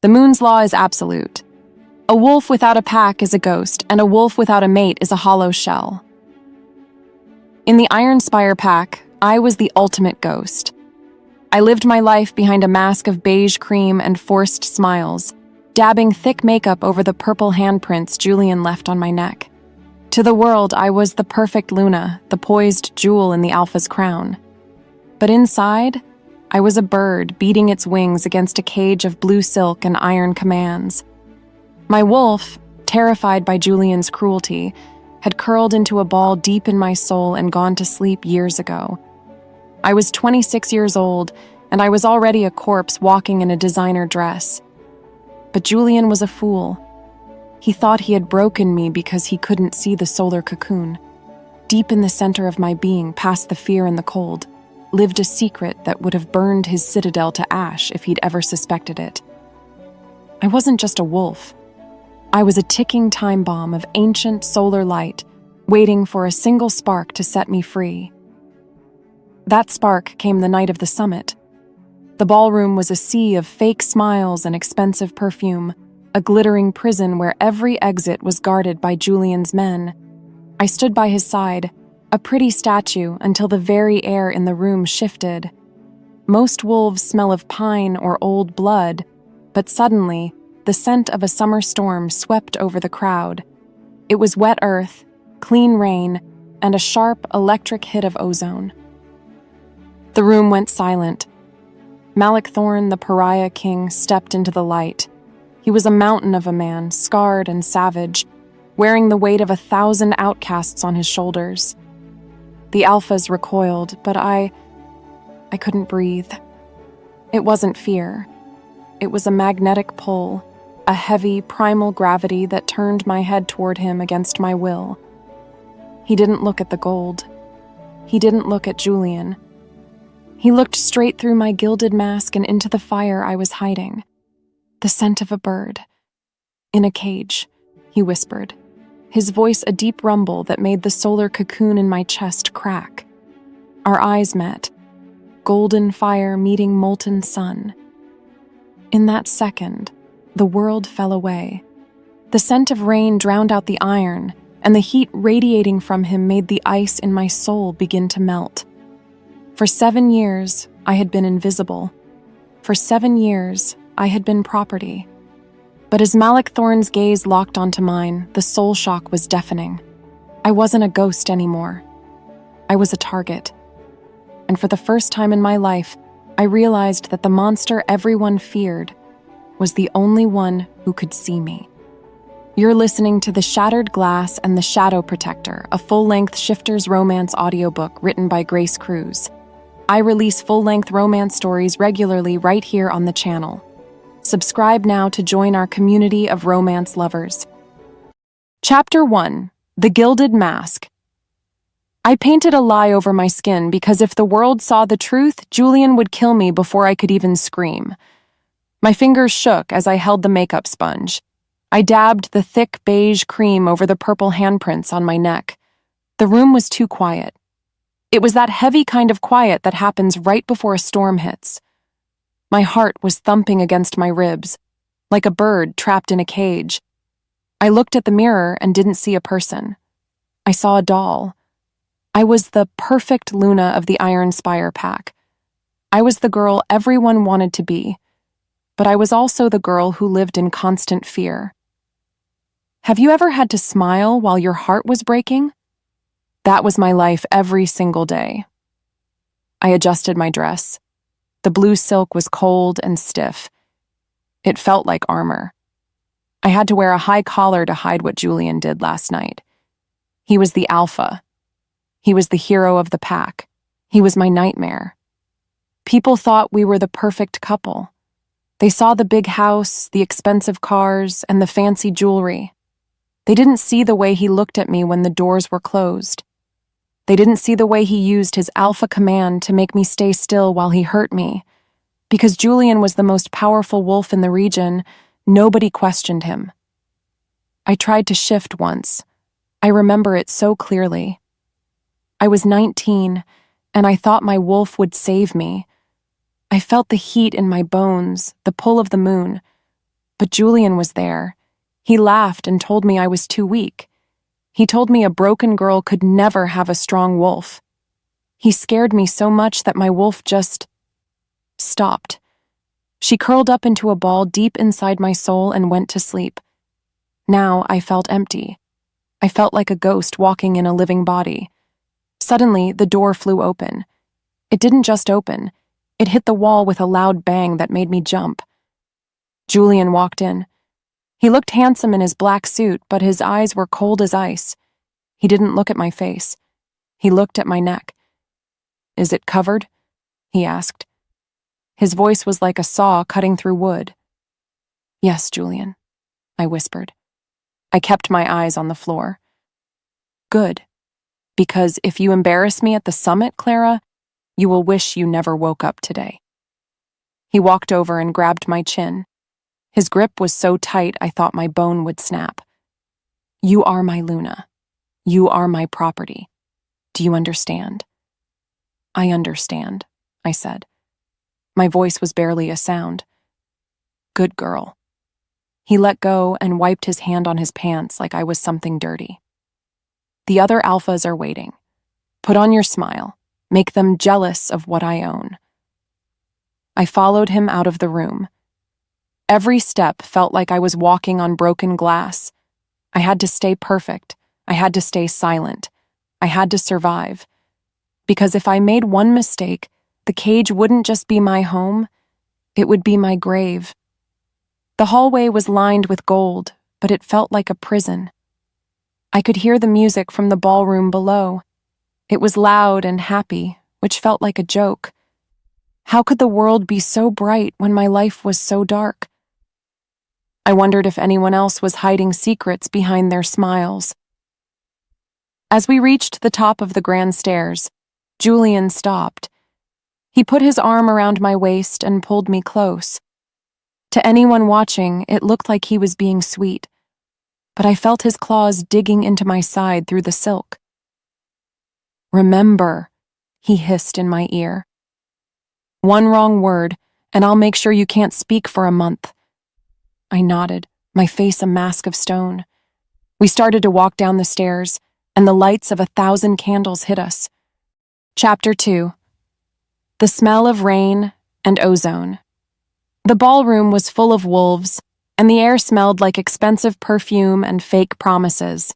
The moon's law is absolute. A wolf without a pack is a ghost, and a wolf without a mate is a hollow shell. In the Iron Spire pack, I was the ultimate ghost. I lived my life behind a mask of beige cream and forced smiles, dabbing thick makeup over the purple handprints Julian left on my neck. To the world, I was the perfect Luna, the poised jewel in the Alpha's crown. But inside, I was a bird beating its wings against a cage of blue silk and iron commands. My wolf, terrified by Julian's cruelty, had curled into a ball deep in my soul and gone to sleep years ago. I was 26 years old, and I was already a corpse walking in a designer dress. But Julian was a fool. He thought he had broken me because he couldn't see the solar cocoon. Deep in the center of my being, past the fear and the cold, lived a secret that would have burned his citadel to ash if he'd ever suspected it. I wasn't just a wolf. I was a ticking time bomb of ancient solar light, waiting for a single spark to set me free. That spark came the night of the summit. The ballroom was a sea of fake smiles and expensive perfume, a glittering prison where every exit was guarded by Julian's men. I stood by his side, a pretty statue, until the very air in the room shifted. Most wolves smell of pine or old blood, but suddenly, the scent of a summer storm swept over the crowd. It was wet earth, clean rain, and a sharp electric hit of ozone. The room went silent. Malik Thorne, the pariah king, stepped into the light. He was a mountain of a man, scarred and savage, wearing the weight of 1,000 outcasts on his shoulders. The alphas recoiled, but I couldn't breathe. It wasn't fear. It was a magnetic pull, a heavy, primal gravity that turned my head toward him against my will. He didn't look at the gold. He didn't look at Julian. He looked straight through my gilded mask and into the fire I was hiding. The scent of a bird. In a cage, he whispered, his voice a deep rumble that made the solar cocoon in my chest crack. Our eyes met, golden fire meeting molten sun. In that second, the world fell away. The scent of rain drowned out the iron, and the heat radiating from him made the ice in my soul begin to melt. For 7 years, I had been invisible. For 7 years, I had been property. But as Malik Thorne's gaze locked onto mine, the soul shock was deafening. I wasn't a ghost anymore. I was a target. And for the first time in my life, I realized that the monster everyone feared was the only one who could see me. You're listening to The Shattered Glass and the Shadow Protector, a full-length Shifters romance audiobook written by Grace Cruz. I release full-length romance stories regularly right here on the channel. Subscribe now to join our community of romance lovers. Chapter 1: The Gilded Mask. I painted a lie over my skin because if the world saw the truth, Julian would kill me before I could even scream. My fingers shook as I held the makeup sponge. I dabbed the thick beige cream over the purple handprints on my neck. The room was too quiet. It was that heavy kind of quiet that happens right before a storm hits. My heart was thumping against my ribs, like a bird trapped in a cage. I looked at the mirror and didn't see a person. I saw a doll. I was the perfect Luna of the Iron Spire pack. I was the girl everyone wanted to be, but I was also the girl who lived in constant fear. Have you ever had to smile while your heart was breaking? That was my life every single day. I adjusted my dress. The blue silk was cold and stiff. It felt like armor. I had to wear a high collar to hide what Julian did last night. He was the alpha. He was the hero of the pack. He was my nightmare. People thought we were the perfect couple. They saw the big house, the expensive cars, and the fancy jewelry. They didn't see the way he looked at me when the doors were closed. They didn't see the way he used his alpha command to make me stay still while he hurt me. Because Julian was the most powerful wolf in the region, nobody questioned him. I tried to shift once. I remember it so clearly. I was 19, and I thought my wolf would save me. I felt the heat in my bones, the pull of the moon. But Julian was there. He laughed and told me I was too weak. He told me a broken girl could never have a strong wolf. He scared me so much that my wolf just stopped. She curled up into a ball deep inside my soul and went to sleep. Now I felt empty. I felt like a ghost walking in a living body. Suddenly, the door flew open. It didn't just open. It hit the wall with a loud bang that made me jump. Julian walked in. He looked handsome in his black suit, but his eyes were cold as ice. He didn't look at my face. He looked at my neck. "Is it covered?" he asked. His voice was like a saw cutting through wood. "Yes, Julian," I whispered. I kept my eyes on the floor. "Good. Because if you embarrass me at the summit, Clara, you will wish you never woke up today." He walked over and grabbed my chin. His grip was so tight I thought my bone would snap. "You are my Luna. You are my property. Do you understand?" "I understand," I said. My voice was barely a sound. "Good girl." He let go and wiped his hand on his pants like I was something dirty. "The other alphas are waiting. Put on your smile. Make them jealous of what I own." I followed him out of the room. Every step felt like I was walking on broken glass. I had to stay perfect. I had to stay silent. I had to survive. Because if I made one mistake, the cage wouldn't just be my home, it would be my grave. The hallway was lined with gold, but it felt like a prison. I could hear the music from the ballroom below. It was loud and happy, which felt like a joke. How could the world be so bright when my life was so dark? I wondered if anyone else was hiding secrets behind their smiles. As we reached the top of the grand stairs, Julian stopped. He put his arm around my waist and pulled me close. To anyone watching, it looked like he was being sweet, but I felt his claws digging into my side through the silk. "Remember," he hissed in my ear. "One wrong word, and I'll make sure you can't speak for a month." I nodded, my face a mask of stone. We started to walk down the stairs, and the lights of 1,000 candles hit us. Chapter 2. The smell of rain and ozone. The ballroom was full of wolves, and the air smelled like expensive perfume and fake promises.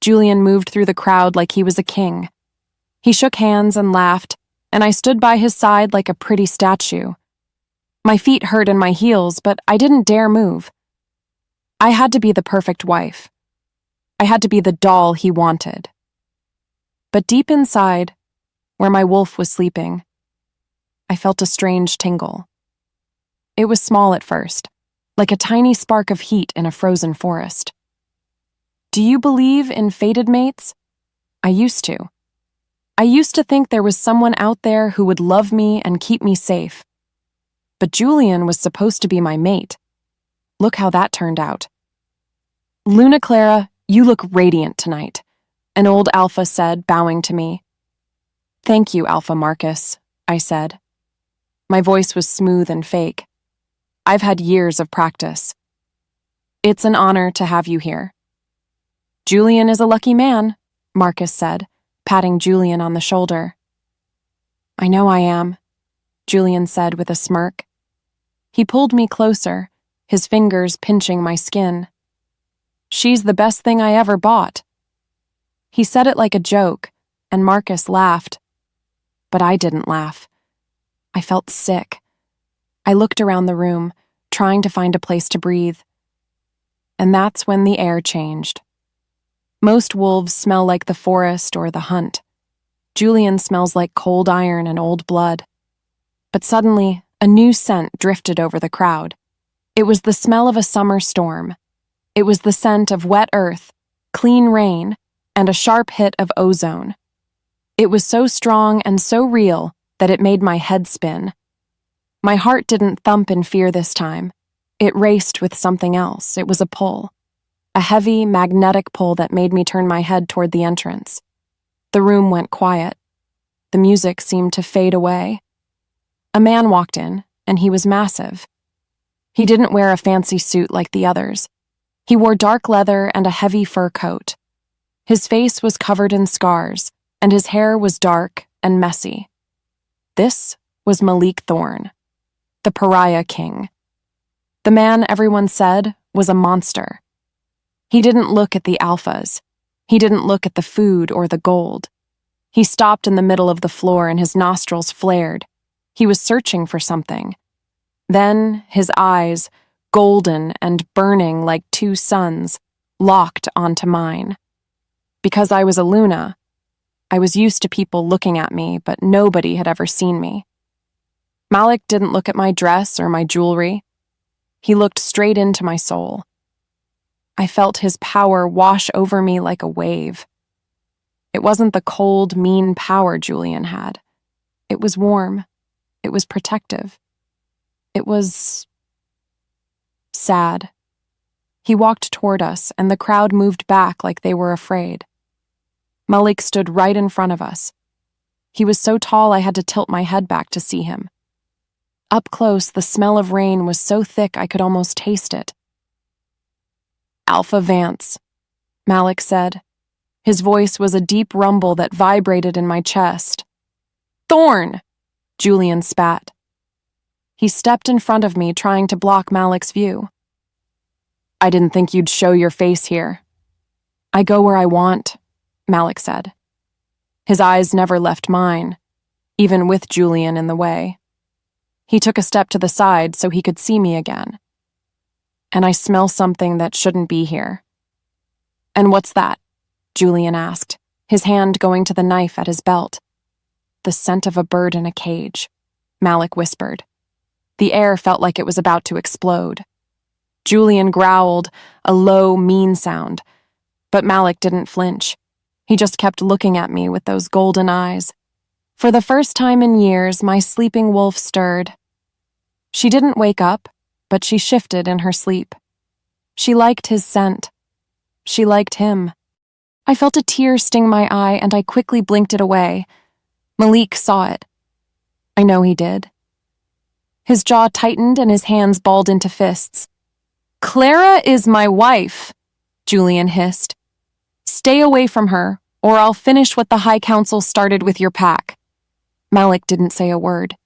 Julian moved through the crowd like he was a king. He shook hands and laughed, and I stood by his side like a pretty statue. My feet hurt in my heels, but I didn't dare move. I had to be the perfect wife. I had to be the doll he wanted. But deep inside, where my wolf was sleeping, I felt a strange tingle. It was small at first, like a tiny spark of heat in a frozen forest. Do you believe in fated mates? I used to. I used to think there was someone out there who would love me and keep me safe. But Julian was supposed to be my mate. Look how that turned out. "Luna Clara, you look radiant tonight," an old alpha said, bowing to me. "Thank you, Alpha Marcus," I said. My voice was smooth and fake. I've had years of practice. "It's an honor to have you here." "Julian is a lucky man," Marcus said, patting Julian on the shoulder. "I know I am," Julian said with a smirk. He pulled me closer, his fingers pinching my skin. "She's the best thing I ever bought." He said it like a joke, and Marcus laughed. But I didn't laugh. I felt sick. I looked around the room, trying to find a place to breathe. And that's when the air changed. Most wolves smell like the forest or the hunt. Julian smells like cold iron and old blood. But suddenly, a new scent drifted over the crowd. It was the smell of a summer storm. It was the scent of wet earth, clean rain, and a sharp hit of ozone. It was so strong and so real that it made my head spin. My heart didn't thump in fear this time. It raced with something else. It was a pull. A heavy, magnetic pull that made me turn my head toward the entrance. The room went quiet. The music seemed to fade away. A man walked in, and he was massive. He didn't wear a fancy suit like the others. He wore dark leather and a heavy fur coat. His face was covered in scars, and his hair was dark and messy. This was Malik Thorne, the pariah king. The man everyone said was a monster. He didn't look at the alphas. He didn't look at the food or the gold. He stopped in the middle of the floor and his nostrils flared. He was searching for something. Then his eyes, golden and burning like two suns, locked onto mine. Because I was a Luna, I was used to people looking at me, but nobody had ever seen me. Malik didn't look at my dress or my jewelry. He looked straight into my soul. I felt his power wash over me like a wave. It wasn't the cold, mean power Julian had. It was warm. It was protective. It was sad. He walked toward us, and the crowd moved back like they were afraid. Malik stood right in front of us. He was so tall I had to tilt my head back to see him. Up close, the smell of rain was so thick I could almost taste it. "Alpha Vance," Malik said. His voice was a deep rumble that vibrated in my chest. "Thorne!" Julian spat. He stepped in front of me, trying to block Malik's view. "I didn't think you'd show your face here." "I go where I want," Malik said. His eyes never left mine, even with Julian in the way. He took a step to the side so he could see me again. "And I smell something that shouldn't be here." "And what's that?" Julian asked, his hand going to the knife at his belt. "The scent of a bird in a cage," Malik whispered. The air felt like it was about to explode. Julian growled, a low, mean sound, but Malik didn't flinch. He just kept looking at me with those golden eyes. For the first time in years, my sleeping wolf stirred. She didn't wake up, but she shifted in her sleep. She liked his scent. She liked him. I felt a tear sting my eye, and I quickly blinked it away. Malik saw it. I know he did. His jaw tightened and his hands balled into fists. "Clara is my wife," Julian hissed. "Stay away from her, or I'll finish what the High Council started with your pack." Malik didn't say a word.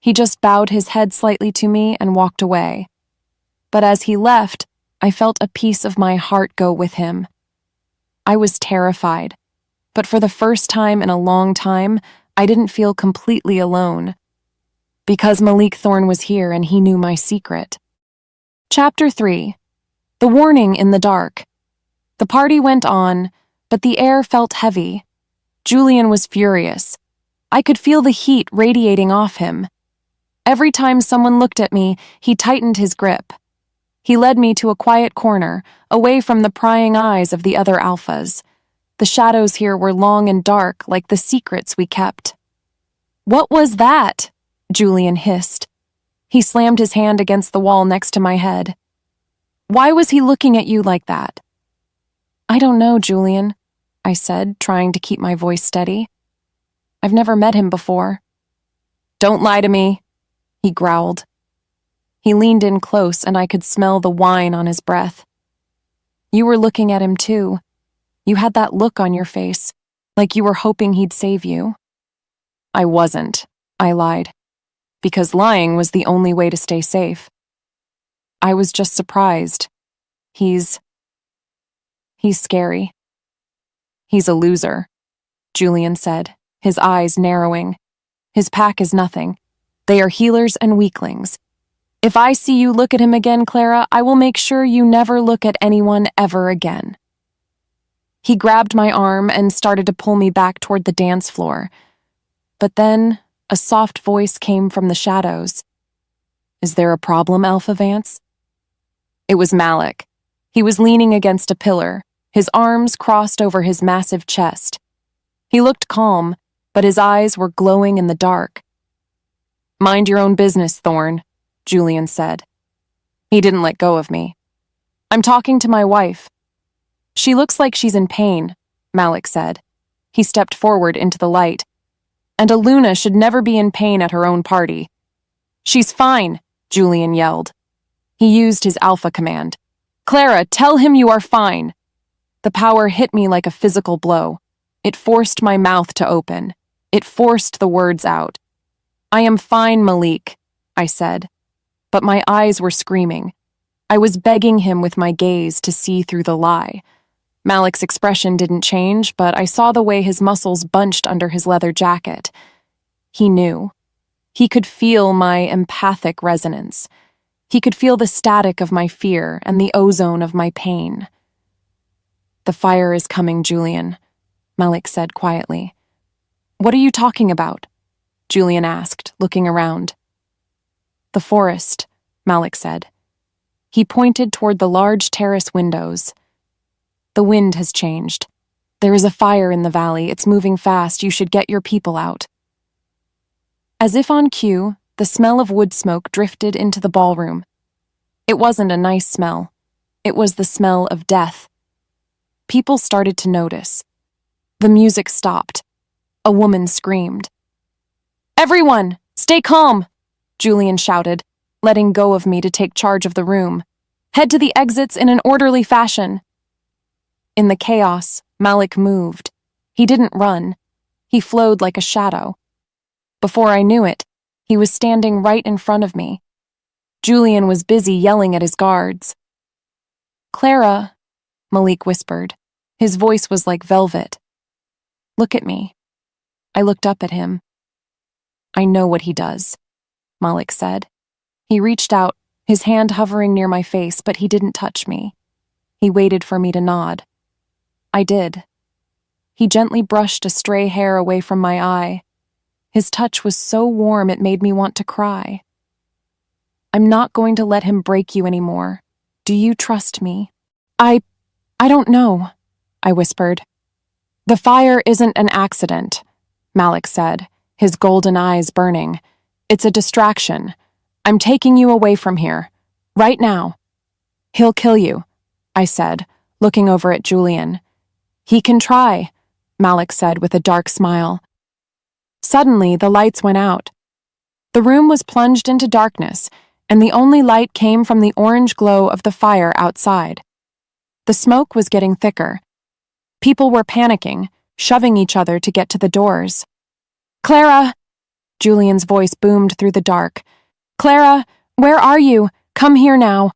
He just bowed his head slightly to me and walked away. But as he left, I felt a piece of my heart go with him. I was terrified, but for the first time in a long time, I didn't feel completely alone. Because Malik Thorne was here and he knew my secret. Chapter 3. The Warning in the Dark. The party went on, but the air felt heavy. Julian was furious. I could feel the heat radiating off him. Every time someone looked at me, he tightened his grip. He led me to a quiet corner, away from the prying eyes of the other alphas. The shadows here were long and dark, like the secrets we kept. "What was that?" Julian hissed. He slammed his hand against the wall next to my head. "Why was he looking at you like that?" "I don't know, Julian," I said, trying to keep my voice steady. "I've never met him before." "Don't lie to me," he growled. He leaned in close and I could smell the wine on his breath. "You were looking at him too. You had that look on your face, like you were hoping he'd save you." "I wasn't," I lied, because lying was the only way to stay safe. "I was just surprised. He's scary." "He's a loser," Julian said, his eyes narrowing. "His pack is nothing. They are healers and weaklings. If I see you look at him again, Clara, I will make sure you never look at anyone ever again." He grabbed my arm and started to pull me back toward the dance floor. But then a soft voice came from the shadows. "Is there a problem, Alpha Vance?" It was Malik. He was leaning against a pillar, his arms crossed over his massive chest. He looked calm, but his eyes were glowing in the dark. "Mind your own business, Thorne," Julian said. He didn't let go of me. "I'm talking to my wife." "She looks like she's in pain," Malik said. He stepped forward into the light. "And a Luna should never be in pain at her own party." "She's fine," Julian yelled. He used his alpha command. "Clara, tell him you are fine." The power hit me like a physical blow. It forced my mouth to open. It forced the words out. "I am fine, Malik," I said. But my eyes were screaming. I was begging him with my gaze to see through the lie. Malik's expression didn't change, but I saw the way his muscles bunched under his leather jacket. He knew. He could feel my empathic resonance. He could feel the static of my fear and the ozone of my pain. "The fire is coming, Julian," Malik said quietly. "What are you talking about?" Julian asked, looking around. "The forest," Malik said. He pointed toward the large terrace windows. "The wind has changed. There is a fire in the valley. It's moving fast. You should get your people out." As if on cue, the smell of wood smoke drifted into the ballroom. It wasn't a nice smell. It was the smell of death. People started to notice. The music stopped. A woman screamed. "Everyone, stay calm!" Julian shouted, letting go of me to take charge of the room. "Head to the exits in an orderly fashion." In the chaos, Malik moved. He didn't run. He flowed like a shadow. Before I knew it, he was standing right in front of me. Julian was busy yelling at his guards. "Clara," Malik whispered. His voice was like velvet. "Look at me." I looked up at him. "I know what he does," Malik said. He reached out, his hand hovering near my face, but he didn't touch me. He waited for me to nod. I did. He gently brushed a stray hair away from my eye. His touch was so warm it made me want to cry. "I'm not going to let him break you anymore. Do you trust me?" I don't know," I whispered. "The fire isn't an accident," Malik said, his golden eyes burning. "It's a distraction. I'm taking you away from here. Right now." "He'll kill you," I said, looking over at Julian. "He can try," Malik said with a dark smile. Suddenly, the lights went out. The room was plunged into darkness, and the only light came from the orange glow of the fire outside. The smoke was getting thicker. People were panicking, shoving each other to get to the doors. "Clara!" Julian's voice boomed through the dark. "Clara, where are you? Come here now."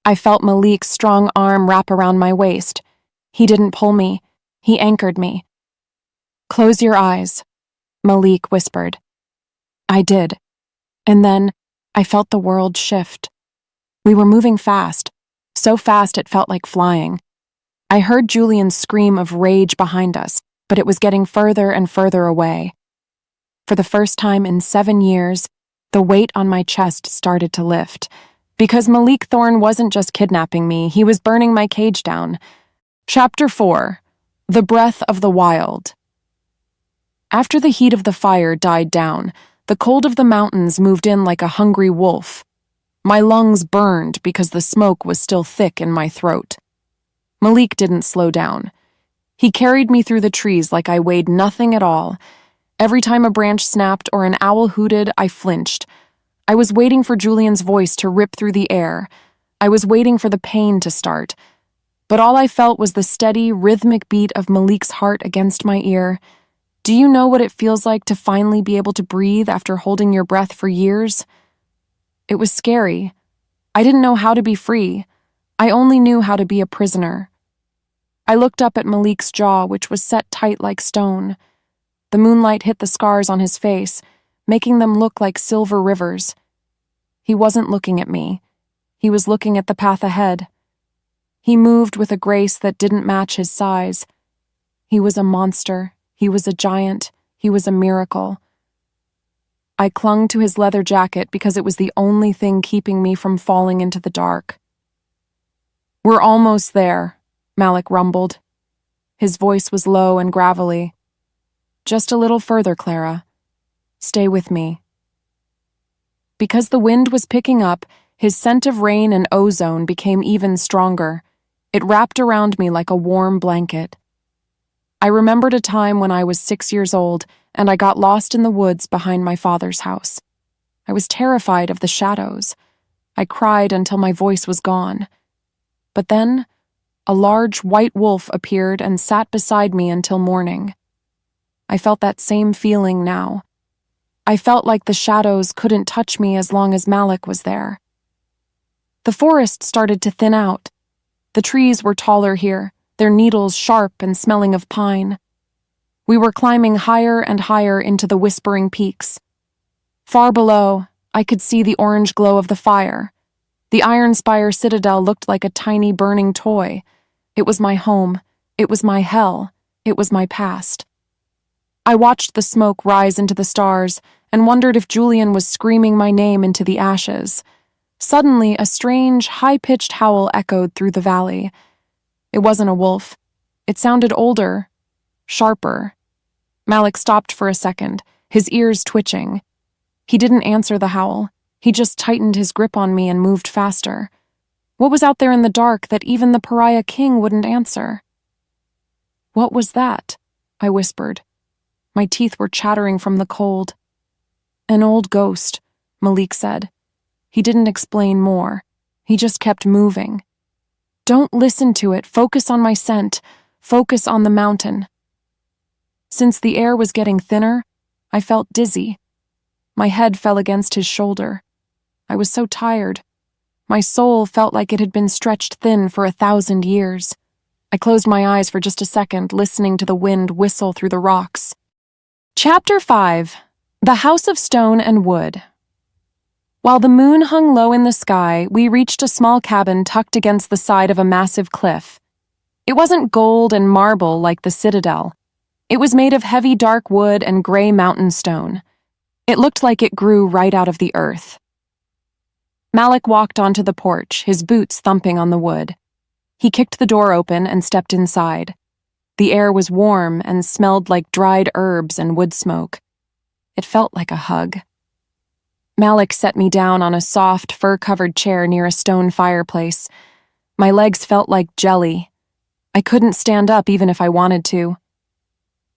I felt Malik's strong arm wrap around my waist. He didn't pull me. He anchored me. "Close your eyes," Malik whispered. I did. And then I felt the world shift. We were moving fast, so fast it felt like flying. I heard Julian's scream of rage behind us, but it was getting further and further away. For the first time in 7 years, the weight on my chest started to lift. Because Malik Thorne wasn't just kidnapping me, he was burning my cage down. Chapter 4. The Breath of the Wild. After the heat of the fire died down, the cold of the mountains moved in like a hungry wolf. My lungs burned because the smoke was still thick in my throat. Malik didn't slow down. He carried me through the trees like I weighed nothing at all. Every time a branch snapped or an owl hooted, I flinched. I was waiting for Julian's voice to rip through the air. I was waiting for the pain to start. But all I felt was the steady, rhythmic beat of Malik's heart against my ear. Do you know what it feels like to finally be able to breathe after holding your breath for years? It was scary. I didn't know how to be free. I only knew how to be a prisoner. I looked up at Malik's jaw, which was set tight like stone. The moonlight hit the scars on his face, making them look like silver rivers. He wasn't looking at me. He was looking at the path ahead. He moved with a grace that didn't match his size. He was a monster. He was a giant. He was a miracle. I clung to his leather jacket because it was the only thing keeping me from falling into the dark. "We're almost there," Malik rumbled. His voice was low and gravelly. "Just a little further, Clara. Stay with me." Because the wind was picking up, his scent of rain and ozone became even stronger. It wrapped around me like a warm blanket. I remembered a time when I was 6 years old and I got lost in the woods behind my father's house. I was terrified of the shadows. I cried until my voice was gone. But then, a large white wolf appeared and sat beside me until morning. I felt that same feeling now. I felt like the shadows couldn't touch me as long as Malik was there. The forest started to thin out. The trees were taller here, their needles sharp and smelling of pine. We were climbing higher and higher into the whispering peaks. Far below, I could see the orange glow of the fire. The Iron Spire Citadel looked like a tiny burning toy. It was my home. It was my hell. It was my past. I watched the smoke rise into the stars and wondered if Julian was screaming my name into the ashes. Suddenly, a strange, high-pitched howl echoed through the valley. It wasn't a wolf. It sounded older, sharper. Malik stopped for a second, his ears twitching. He didn't answer the howl. He just tightened his grip on me and moved faster. What was out there in the dark that even the pariah king wouldn't answer? "What was that?" I whispered. My teeth were chattering from the cold. "An old ghost," Malik said. He didn't explain more. He just kept moving. "Don't listen to it. Focus on my scent. Focus on the mountain." Since the air was getting thinner, I felt dizzy. My head fell against his shoulder. I was so tired. My soul felt like it had been stretched thin for 1,000 years. I closed my eyes for just a second, listening to the wind whistle through the rocks. Chapter 5: The House of Stone and Wood. While the moon hung low in the sky, we reached a small cabin tucked against the side of a massive cliff. It wasn't gold and marble like the Citadel. It was made of heavy dark wood and gray mountain stone. It looked like it grew right out of the earth. Malik walked onto the porch, his boots thumping on the wood. He kicked the door open and stepped inside. The air was warm and smelled like dried herbs and wood smoke. It felt like a hug. Malik set me down on a soft, fur-covered chair near a stone fireplace. My legs felt like jelly. I couldn't stand up even if I wanted to.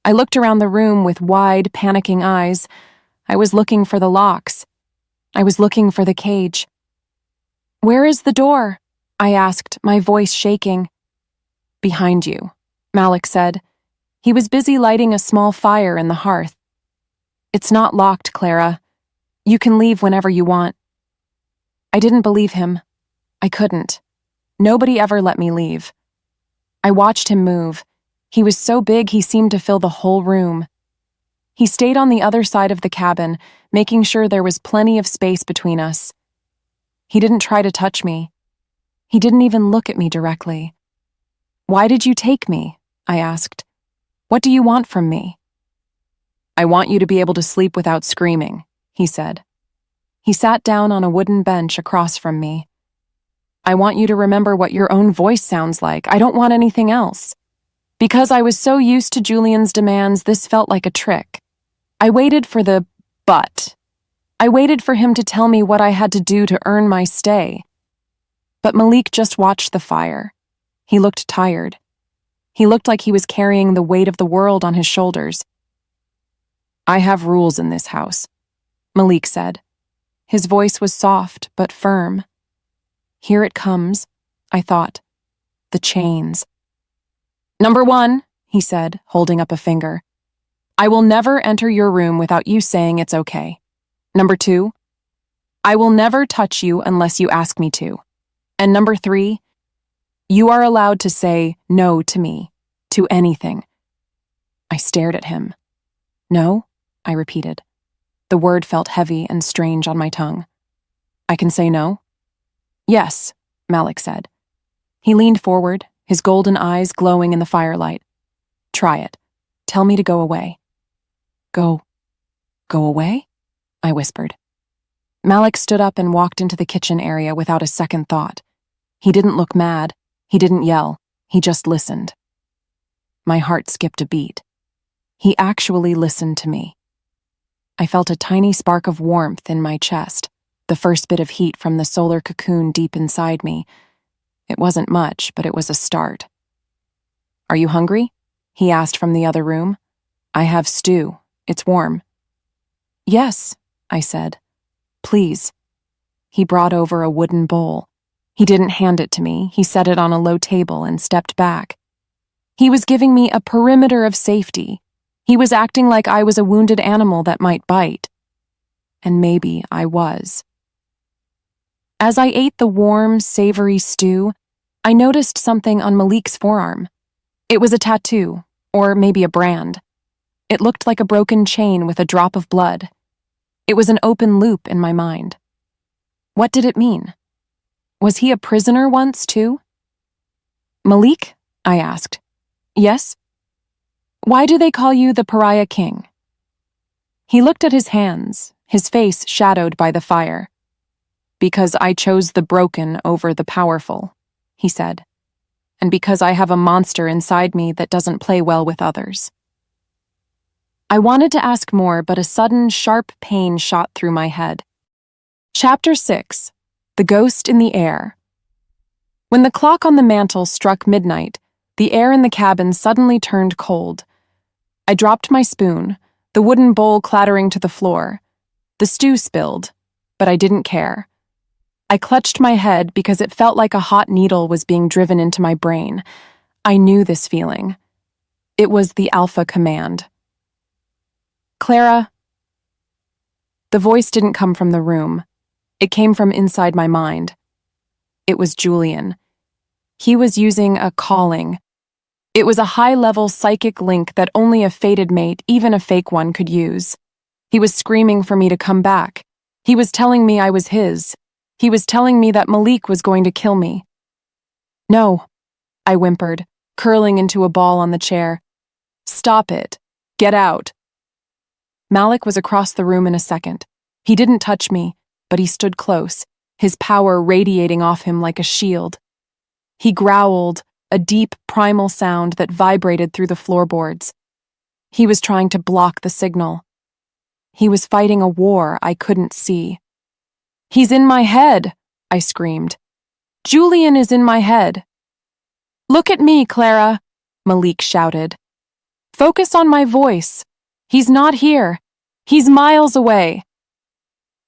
I looked around the room with wide, panicking eyes. I was looking for the locks. I was looking for the cage. "Where is the door?" I asked, my voice shaking. "Behind you," Malik said. He was busy lighting a small fire in the hearth. "It's not locked, Clara. You can leave whenever you want." I didn't believe him. I couldn't. Nobody ever let me leave. I watched him move. He was so big he seemed to fill the whole room. He stayed on the other side of the cabin, making sure there was plenty of space between us. He didn't try to touch me. He didn't even look at me directly. "Why did you take me?" I asked. "What do you want from me?" "I want you to be able to sleep without screaming," he said. He sat down on a wooden bench across from me. "I want you to remember what your own voice sounds like. I don't want anything else." Because I was so used to Julian's demands, this felt like a trick. I waited for the but. I waited for him to tell me what I had to do to earn my stay. But Malik just watched the fire. He looked tired. He looked like he was carrying the weight of the world on his shoulders. "I have rules in this house," Malik said. His voice was soft but firm. "Here it comes," I thought. "The chains." "Number 1, he said, holding up a finger. "I will never enter your room without you saying it's okay. Number 2, I will never touch you unless you ask me to. And number 3, you are allowed to say no to me, to anything." I stared at him. "No?" I repeated. The word felt heavy and strange on my tongue. "I can say no?" "Yes," Malik said. He leaned forward, his golden eyes glowing in the firelight. "Try it. Tell me to go away." Go away?" I whispered. Malik stood up and walked into the kitchen area without a second thought. He didn't look mad. He didn't yell. He just listened. My heart skipped a beat. He actually listened to me. I felt a tiny spark of warmth in my chest, the first bit of heat from the solar cocoon deep inside me. It wasn't much, but it was a start. "Are you hungry?" he asked from the other room. "I have stew. It's warm." "Yes," I said. "Please." he brought over a wooden bowl. He didn't hand it to me. He set it on a low table and stepped back. He was giving me a perimeter of safety. He was acting like I was a wounded animal that might bite. And maybe I was. As I ate the warm, savory stew, I noticed something on Malik's forearm. It was a tattoo, or maybe a brand. It looked like a broken chain with a drop of blood. It was an open loop in my mind. What did it mean? Was he a prisoner once, too? Malik? I asked. Yes? Why do they call you the Pariah King? He looked at his hands, his face shadowed by the fire. Because I chose the broken over the powerful, he said. And because I have a monster inside me that doesn't play well with others. I wanted to ask more, but a sudden, sharp pain shot through my head. Chapter 6. The Ghost in the Air. When the clock on the mantel struck midnight, the air in the cabin suddenly turned cold. I dropped my spoon, the wooden bowl clattering to the floor. The stew spilled, but I didn't care. I clutched my head because it felt like a hot needle was being driven into my brain. I knew this feeling. It was the alpha command. Clara. The voice didn't come from the room. It came from inside my mind. It was Julian. He was using a calling. It was a high-level psychic link that only a fated mate, even a fake one, could use. He was screaming for me to come back. He was telling me I was his. He was telling me that Malik was going to kill me. No, I whimpered, curling into a ball on the chair. Stop it. Get out. Malik was across the room in a second. He didn't touch me, but he stood close, his power radiating off him like a shield. He growled, a deep, primal sound that vibrated through the floorboards. He was trying to block the signal. He was fighting a war I couldn't see. He's in my head, I screamed. Julian is in my head. Look at me, Clara, Malik shouted. Focus on my voice. He's not here. He's miles away.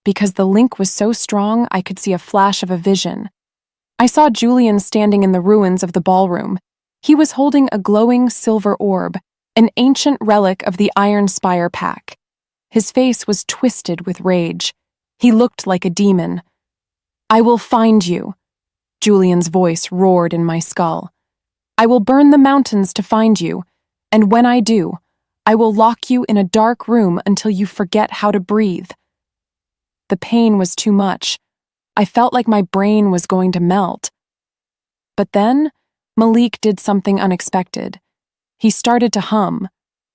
Because the link was so strong, I could see a flash of a vision. I saw Julian standing in the ruins of the ballroom. He was holding a glowing silver orb, an ancient relic of the Iron Spire pack. His face was twisted with rage. He looked like a demon. I will find you, Julian's voice roared in my skull. I will burn the mountains to find you, and when I do, I will lock you in a dark room until you forget how to breathe. The pain was too much. I felt like my brain was going to melt. But then, Malik did something unexpected. He started to hum.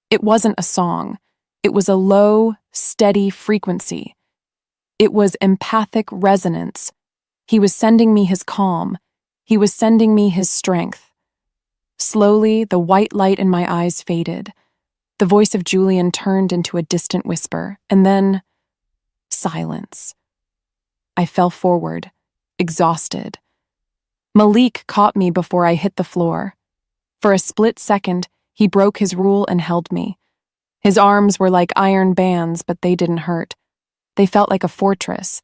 It wasn't a song. It was a low, steady frequency. It was empathic resonance. He was sending me his calm. He was sending me his strength. Slowly, the white light in my eyes faded. The voice of Julian turned into a distant whisper, and then silence. I fell forward, exhausted. Malik caught me before I hit the floor. For a split second, he broke his rule and held me. His arms were like iron bands, but they didn't hurt. They felt like a fortress.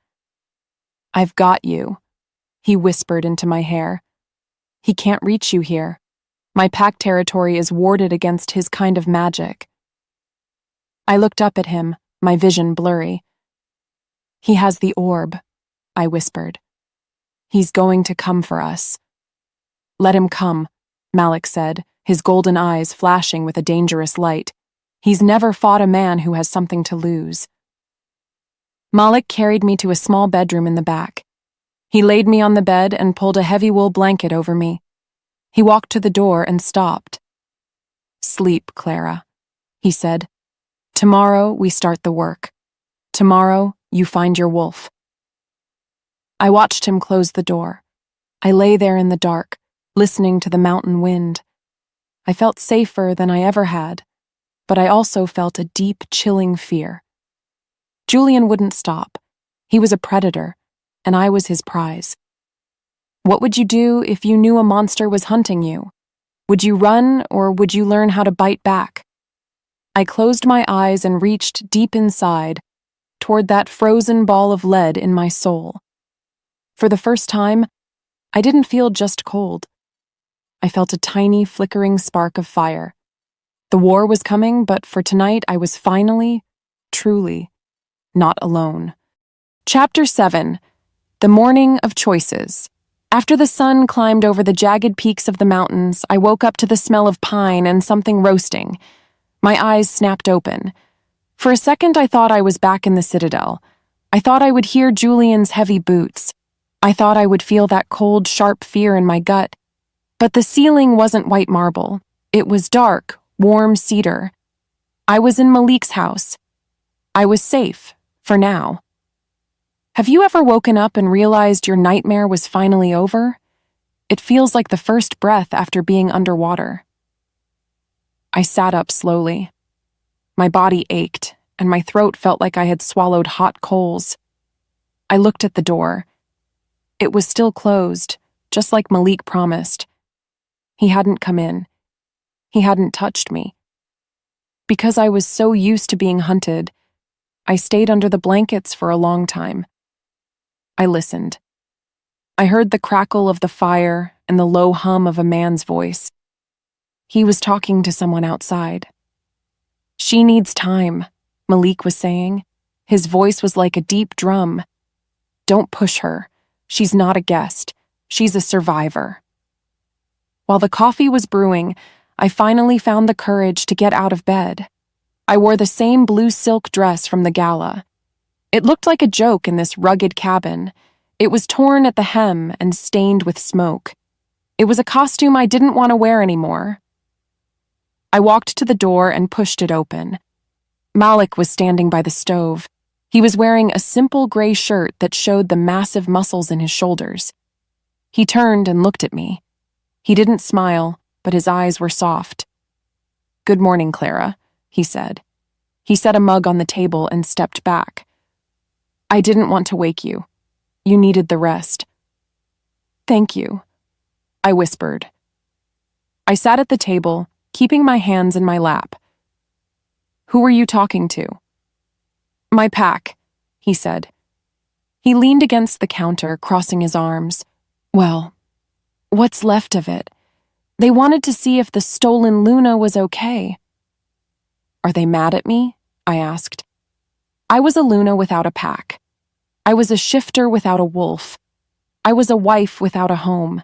I've got you, he whispered into my hair. He can't reach you here. My pack territory is warded against his kind of magic. I looked up at him, my vision blurry. He has the orb, I whispered. He's going to come for us. Let him come, Malik said, his golden eyes flashing with a dangerous light. He's never fought a man who has something to lose. Malik carried me to a small bedroom in the back. He laid me on the bed and pulled a heavy wool blanket over me. He walked to the door and stopped. Sleep, Clara, he said. Tomorrow we start the work. Tomorrow you find your wolf. I watched him close the door. I lay there in the dark, listening to the mountain wind. I felt safer than I ever had, but I also felt a deep, chilling fear. Julian wouldn't stop. He was a predator, and I was his prize. What would you do if you knew a monster was hunting you? Would you run, or would you learn how to bite back? I closed my eyes and reached deep inside, toward that frozen ball of lead in my soul. For the first time, I didn't feel just cold. I felt a tiny, flickering spark of fire. The war was coming, but for tonight I was finally, truly, not alone. Chapter 7. The Morning of Choices. After the sun climbed over the jagged peaks of the mountains, I woke up to the smell of pine and something roasting. My eyes snapped open. For a second, I thought I was back in the citadel. I thought I would hear Julian's heavy boots. I thought I would feel that cold, sharp fear in my gut. But the ceiling wasn't white marble. It was dark, warm cedar. I was in Malik's house. I was safe, for now. Have you ever woken up and realized your nightmare was finally over? It feels like the first breath after being underwater. I sat up slowly. My body ached, and my throat felt like I had swallowed hot coals. I looked at the door. It was still closed, just like Malik promised. He hadn't come in. He hadn't touched me. Because I was so used to being hunted, I stayed under the blankets for a long time. I listened. I heard the crackle of the fire and the low hum of a man's voice. He was talking to someone outside. "She needs time," Malik was saying. His voice was like a deep drum. "Don't push her. She's not a guest. She's a survivor." While the coffee was brewing, I finally found the courage to get out of bed. I wore the same blue silk dress from the gala. It looked like a joke in this rugged cabin. It was torn at the hem and stained with smoke. It was a costume I didn't want to wear anymore. I walked to the door and pushed it open. Malik was standing by the stove. He was wearing a simple gray shirt that showed the massive muscles in his shoulders. He turned and looked at me. He didn't smile, but his eyes were soft. "Good morning, Clara," he said. He set a mug on the table and stepped back. "I didn't want to wake you. You needed the rest." "Thank you," I whispered. I sat at the table, keeping my hands in my lap. "Who were you talking to?" "My pack," he said. He leaned against the counter, crossing his arms. "Well, what's left of it? They wanted to see if the stolen Luna was okay." "Are they mad at me?" I asked. I was a Luna without a pack. I was a shifter without a wolf. I was a wife without a home.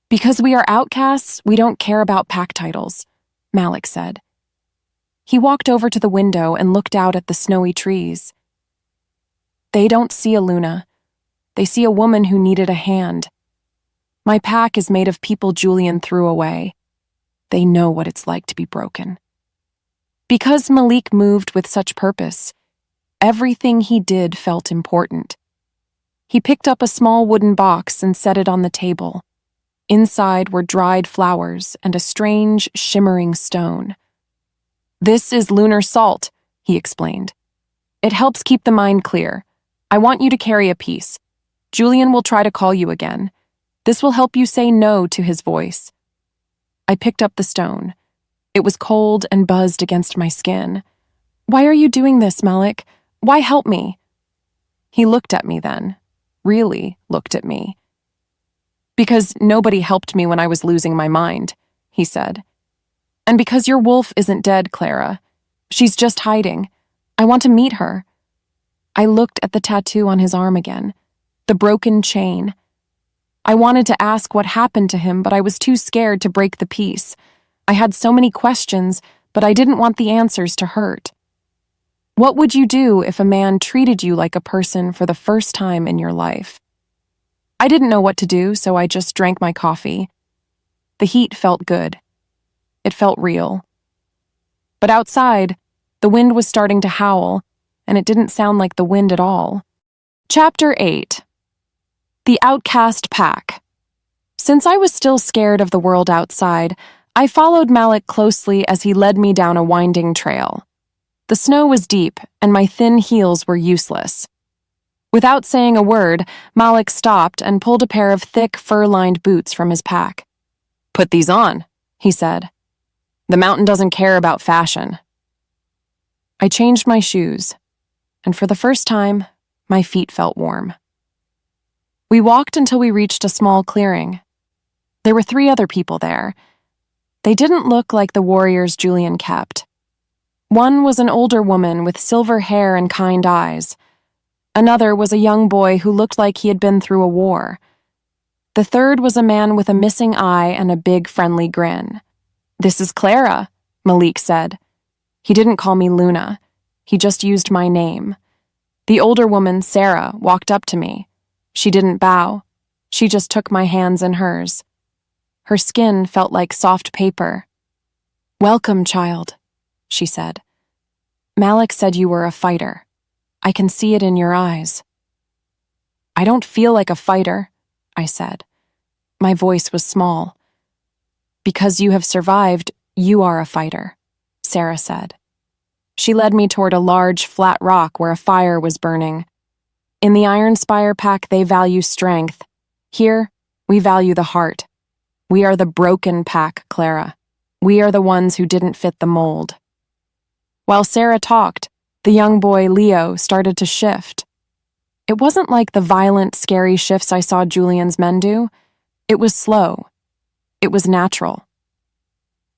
"Because we are outcasts, we don't care about pack titles," Malik said. He walked over to the window and looked out at the snowy trees. "They don't see a Luna. They see a woman who needed a hand. My pack is made of people Julian threw away. They know what it's like to be broken." Because Malik moved with such purpose, everything he did felt important. He picked up a small wooden box and set it on the table. Inside were dried flowers and a strange, shimmering stone. "This is lunar salt," he explained. "It helps keep the mind clear. I want you to carry a piece. Julian will try to call you again. This will help you say no to his voice." I picked up the stone. It was cold and buzzed against my skin. "Why are you doing this, Malik? Why help me?" He looked at me then, really looked at me. "Because nobody helped me when I was losing my mind," he said. "And because your wolf isn't dead, Clara. She's just hiding. I want to meet her." I looked at the tattoo on his arm again, the broken chain. I wanted to ask what happened to him, but I was too scared to break the peace. I had so many questions, but I didn't want the answers to hurt. What would you do if a man treated you like a person for the first time in your life? I didn't know what to do, so I just drank my coffee. The heat felt good. It felt real. But outside, the wind was starting to howl, and it didn't sound like the wind at all. Chapter 8. The Outcast Pack. Since I was still scared of the world outside, I followed Malik closely as he led me down a winding trail. The snow was deep, and my thin heels were useless. Without saying a word, Malik stopped and pulled a pair of thick, fur-lined boots from his pack. "Put these on," he said. "The mountain doesn't care about fashion." I changed my shoes, and for the first time, my feet felt warm. We walked until we reached a small clearing. There were 3 other people there. They didn't look like the warriors Julian kept. One was an older woman with silver hair and kind eyes. Another was a young boy who looked like he had been through a war. The third was a man with a missing eye and a big friendly grin. "This is Clara," Malik said. He didn't call me Luna. He just used my name. The older woman, Sarah, walked up to me. She didn't bow. She just took my hands in hers. Her skin felt like soft paper. "Welcome, child," she said. "Malik said you were a fighter. I can see it in your eyes." "I don't feel like a fighter," I said. My voice was small. "Because you have survived, you are a fighter," Sarah said. She led me toward a large, flat rock where a fire was burning. In the Iron Spire pack, they value strength. Here, we value the heart. We are the broken pack, Clara. We are the ones who didn't fit the mold. While Sarah talked, the young boy, Leo, started to shift. It wasn't like the violent, scary shifts I saw Julian's men do. It was slow. It was natural.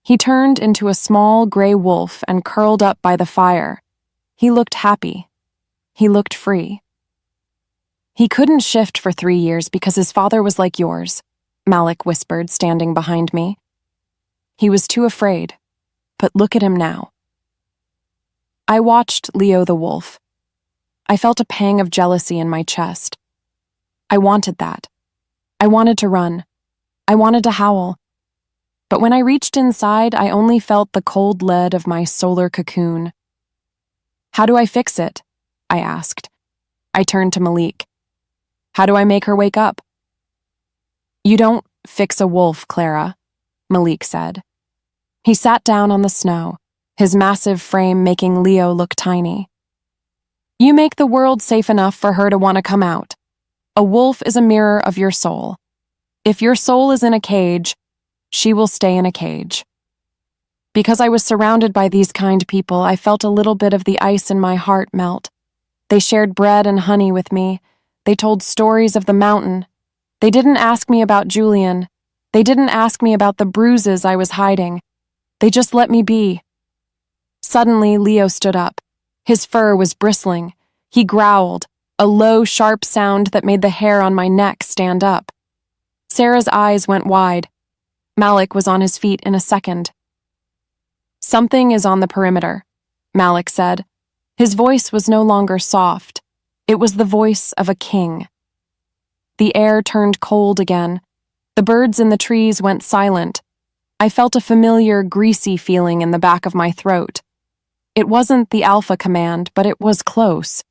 He turned into a small gray wolf and curled up by the fire. He looked happy. He looked free. "He couldn't shift for 3 years because his father was like yours," Malik whispered, standing behind me. "He was too afraid, but look at him now." I watched Leo the wolf. I felt a pang of jealousy in my chest. I wanted that. I wanted to run. I wanted to howl. But when I reached inside, I only felt the cold lead of my solar cocoon. "How do I fix it?" I asked. I turned to Malik. "How do I make her wake up?" "You don't fix a wolf, Clara," Malik said. He sat down on the snow, his massive frame making Leo look tiny. "You make the world safe enough for her to want to come out. A wolf is a mirror of your soul. If your soul is in a cage, she will stay in a cage." Because I was surrounded by these kind people, I felt a little bit of the ice in my heart melt. They shared bread and honey with me. They told stories of the mountain. They didn't ask me about Julian. They didn't ask me about the bruises I was hiding. They just let me be. Suddenly, Leo stood up. His fur was bristling. He growled, a low, sharp sound that made the hair on my neck stand up. Sarah's eyes went wide. Malik was on his feet in a second. "Something is on the perimeter," Malik said. His voice was no longer soft. It was the voice of a king. The air turned cold again. The birds in the trees went silent. I felt a familiar, greasy feeling in the back of my throat. It wasn't the Alpha command, but it was close.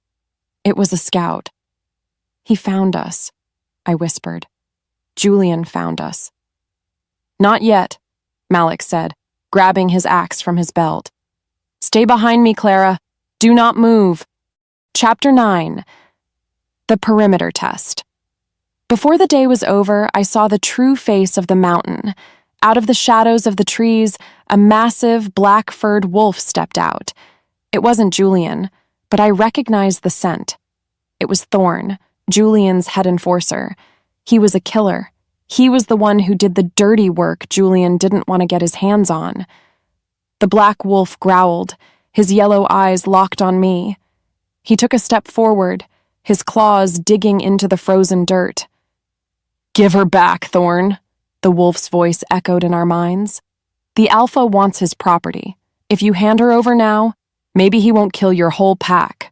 It was a scout. "He found us," I whispered. "Julian found us." "Not yet," Malik said, grabbing his axe from his belt. "Stay behind me, Clara. Do not move." Chapter 9. The Perimeter Test. Before the day was over, I saw the true face of the mountain. Out of the shadows of the trees, a massive, black-furred wolf stepped out. It wasn't Julian, but I recognized the scent. It was Thorn, Julian's head enforcer. He was a killer. He was the one who did the dirty work Julian didn't want to get his hands on. The black wolf growled, his yellow eyes locked on me. He took a step forward, his claws digging into the frozen dirt. "Give her back, Thorn," the wolf's voice echoed in our minds. "The Alpha wants his property. If you hand her over now, maybe he won't kill your whole pack."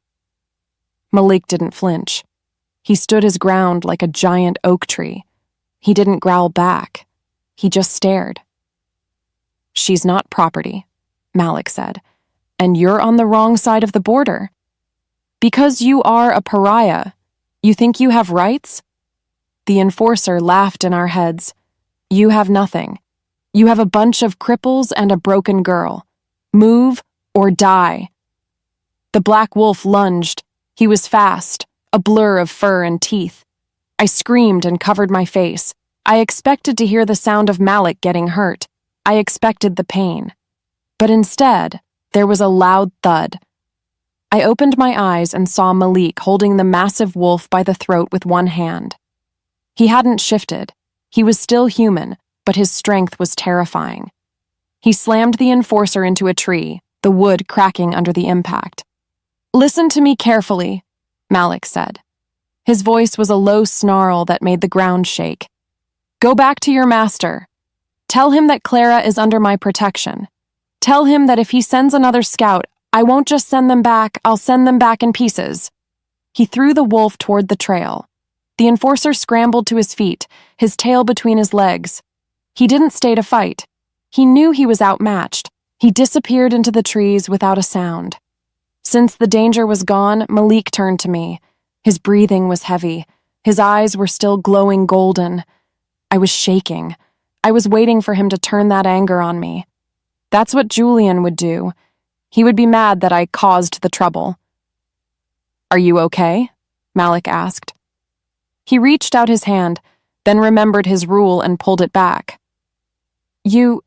Malik didn't flinch. He stood his ground like a giant oak tree. He didn't growl back. He just stared. "She's not property," Malik said, "and you're on the wrong side of the border. Because you are a pariah, you think you have rights?" The enforcer laughed in our heads. "You have nothing. You have a bunch of cripples and a broken girl. Move or die." The black wolf lunged. He was fast, a blur of fur and teeth. I screamed and covered my face. I expected to hear the sound of Malik getting hurt. I expected the pain. But instead, there was a loud thud. I opened my eyes and saw Malik holding the massive wolf by the throat with one hand. He hadn't shifted. He was still human, but his strength was terrifying. He slammed the enforcer into a tree, the wood cracking under the impact. "Listen to me carefully," Malik said. His voice was a low snarl that made the ground shake. "Go back to your master. Tell him that Clara is under my protection. Tell him that if he sends another scout, I won't just send them back, I'll send them back in pieces." He threw the wolf toward the trail. The enforcer scrambled to his feet, his tail between his legs. He didn't stay to fight. He knew he was outmatched. He disappeared into the trees without a sound. Since the danger was gone, Malik turned to me. His breathing was heavy. His eyes were still glowing golden. I was shaking. I was waiting for him to turn that anger on me. That's what Julian would do. He would be mad that I caused the trouble. "Are you okay?" Malik asked. He reached out his hand, then remembered his rule and pulled it back. You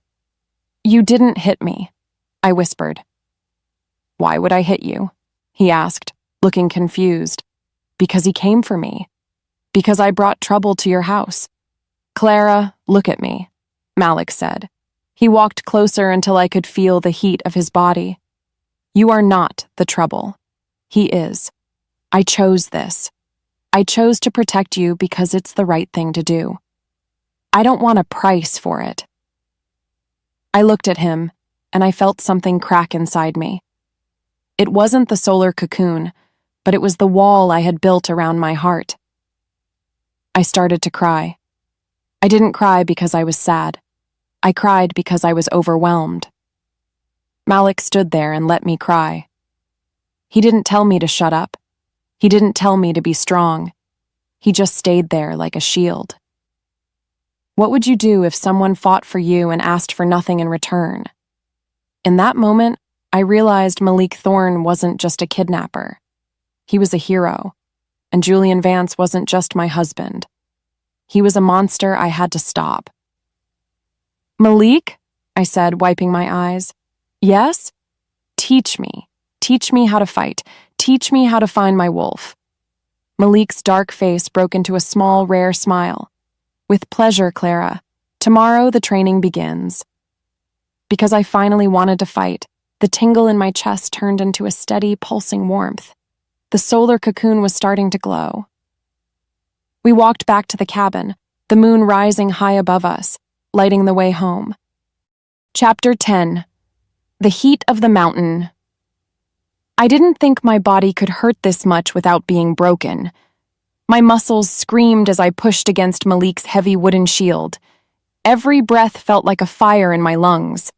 didn't hit me," I whispered. "Why would I hit you?" he asked, looking confused. "Because he came for me. Because I brought trouble to your house." "Clara, look at me," Malik said. He walked closer until I could feel the heat of his body. "You are not the trouble. He is. I chose this. I chose to protect you because it's the right thing to do. I don't want a price for it." I looked at him, and I felt something crack inside me. It wasn't the solar cocoon, but it was the wall I had built around my heart. I started to cry. I didn't cry because I was sad. I cried because I was overwhelmed. Malik stood there and let me cry. He didn't tell me to shut up. He didn't tell me to be strong. He just stayed there like a shield. What would you do if someone fought for you and asked for nothing in return? In that moment, I realized Malik Thorne wasn't just a kidnapper. He was a hero, and Julian Vance wasn't just my husband. He was a monster I had to stop. "Malik?" I said, wiping my eyes. "Yes?" "Teach me. Teach me how to fight. Teach me how to find my wolf." Malik's dark face broke into a small, rare smile. "With pleasure, Clara. Tomorrow the training begins." Because I finally wanted to fight, the tingle in my chest turned into a steady, pulsing warmth. The solar cocoon was starting to glow. We walked back to the cabin, the moon rising high above us, lighting the way home. Chapter 10. The Heat of the Mountain. I didn't think my body could hurt this much without being broken. My muscles screamed as I pushed against Malik's heavy wooden shield. Every breath felt like a fire in my lungs.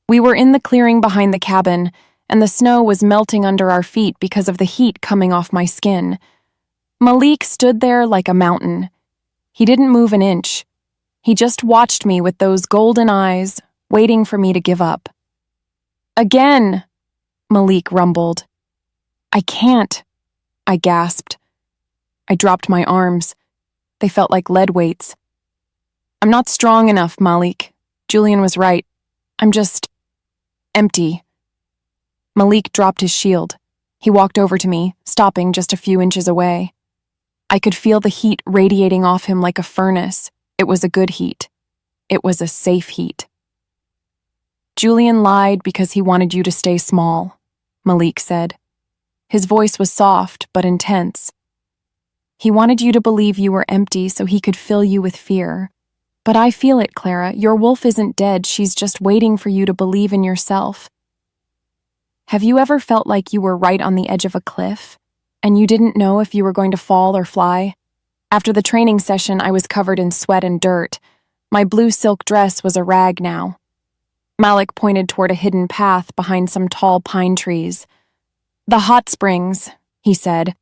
We were in the clearing behind the cabin, and the snow was melting under our feet because of the heat coming off my skin. Malik stood there like a mountain. He didn't move an inch. He just watched me with those golden eyes, waiting for me to give up. "Again," Malik rumbled. "I can't," I gasped. I dropped my arms. They felt like lead weights. "I'm not strong enough, Malik. Julian was right. I'm just empty." Malik dropped his shield. He walked over to me, stopping just a few inches away. I could feel the heat radiating off him like a furnace. It was a good heat. It was a safe heat. "Julian lied because he wanted you to stay small," Malik said. His voice was soft but intense. "He wanted you to believe you were empty so he could fill you with fear. But I feel it, Clara. Your wolf isn't dead. She's just waiting for you to believe in yourself." Have you ever felt like you were right on the edge of a cliff, and you didn't know if you were going to fall or fly? After the training session, I was covered in sweat and dirt. My blue silk dress was a rag now. Malik pointed toward a hidden path behind some tall pine trees. "The hot springs," he said.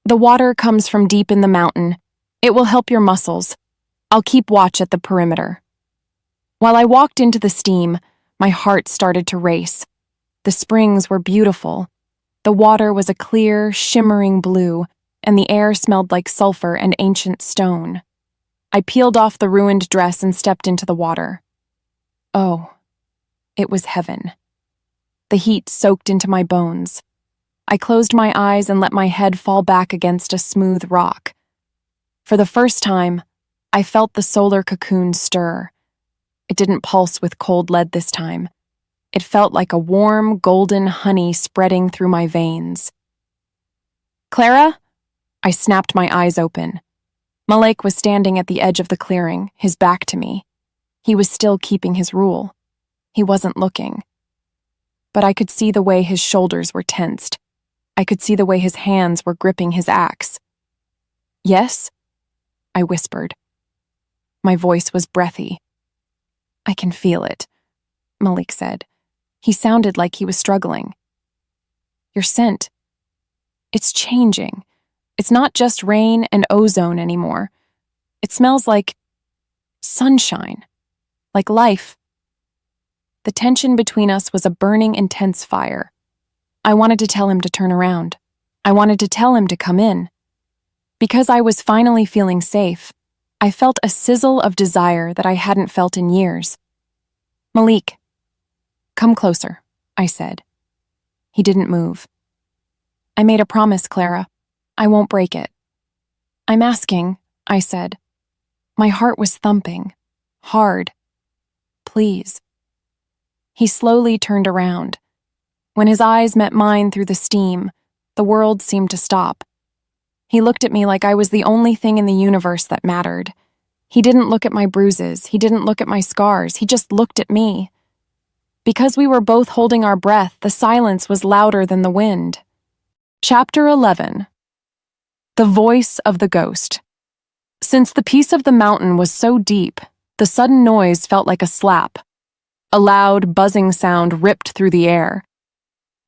"The water comes from deep in the mountain. It will help your muscles. I'll keep watch at the perimeter." While I walked into the steam, my heart started to race. The springs were beautiful. The water was a clear, shimmering blue, and the air smelled like sulfur and ancient stone. I peeled off the ruined dress and stepped into the water. Oh, it was heaven. The heat soaked into my bones. I closed my eyes and let my head fall back against a smooth rock. For the first time, I felt the solar cocoon stir. It didn't pulse with cold lead this time. It felt like a warm, golden honey spreading through my veins. Clara? I snapped my eyes open. Malik was standing at the edge of the clearing, his back to me. He was still keeping his rule. He wasn't looking. But I could see the way his shoulders were tensed. I could see the way his hands were gripping his axe. Yes? I whispered. My voice was breathy. I can feel it, Malik said. He sounded like he was struggling. Your scent. It's changing. It's not just rain and ozone anymore. It smells like sunshine, like life. The tension between us was a burning, intense fire. I wanted to tell him to turn around. I wanted to tell him to come in. Because I was finally feeling safe, I felt a sizzle of desire that I hadn't felt in years. Malik, come closer, I said. He didn't move. I made a promise, Clara. I won't break it. I'm asking, I said. My heart was thumping. Hard. Please. He slowly turned around. When his eyes met mine through the steam, the world seemed to stop. He looked at me like I was the only thing in the universe that mattered. He didn't look at my bruises. He didn't look at my scars. He just looked at me. Because we were both holding our breath, the silence was louder than the wind. Chapter 11. The Voice of the Ghost. Since the peace of the mountain was so deep, the sudden noise felt like a slap. A loud, buzzing sound ripped through the air.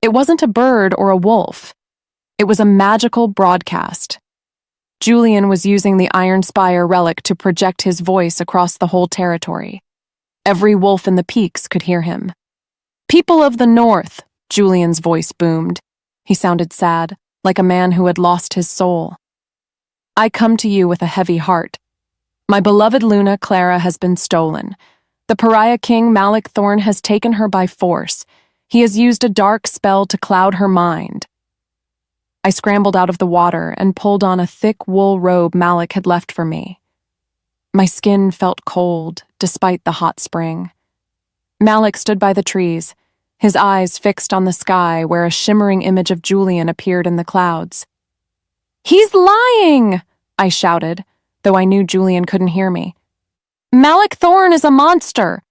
It wasn't a bird or a wolf. It was a magical broadcast. Julian was using the Iron Spire relic to project his voice across the whole territory. Every wolf in the peaks could hear him. People of the North, Julian's voice boomed. He sounded sad, like a man who had lost his soul. I come to you with a heavy heart. My beloved Luna, Clara, has been stolen. The pariah king Malik Thorn has taken her by force. He has used a dark spell to cloud her mind. I scrambled out of the water and pulled on a thick wool robe Malik had left for me. My skin felt cold, despite the hot spring. Malik stood by the trees, his eyes fixed on the sky where a shimmering image of Julian appeared in the clouds. He's lying! I shouted, though I knew Julian couldn't hear me. Malik Thorn is a monster!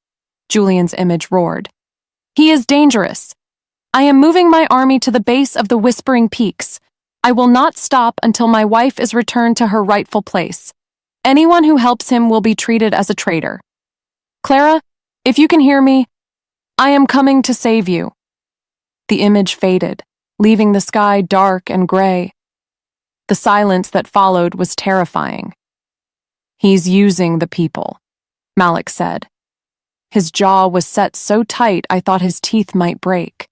Julian's image roared. He is dangerous. I am moving my army to the base of the Whispering Peaks. I will not stop until my wife is returned to her rightful place. Anyone who helps him will be treated as a traitor. Clara, if you can hear me, I am coming to save you. The image faded, leaving the sky dark and gray. The silence that followed was terrifying. He's using the people, Malik said. His jaw was set so tight I thought his teeth might break.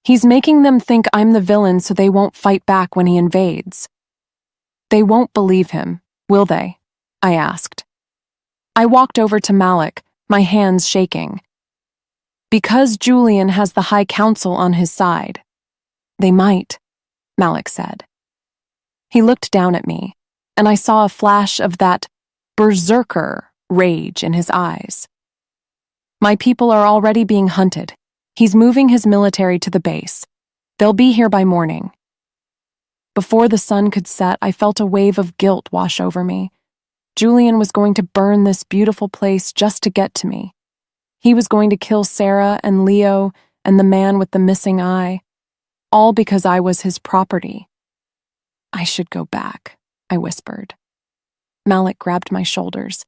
He's making them think I'm the villain so they won't fight back when he invades. They won't believe him, will they? I asked. I walked over to Malik, my hands shaking. Because Julian has the High Council on his side. They might, Malik said. He looked down at me, and I saw a flash of that berserker rage in his eyes. My people are already being hunted. He's moving his military to the base. They'll be here by morning. Before the sun could set, I felt a wave of guilt wash over me. Julian was going to burn this beautiful place just to get to me. He was going to kill Sarah and Leo and the man with the missing eye, all because I was his property. I should go back, I whispered. Malik grabbed my shoulders.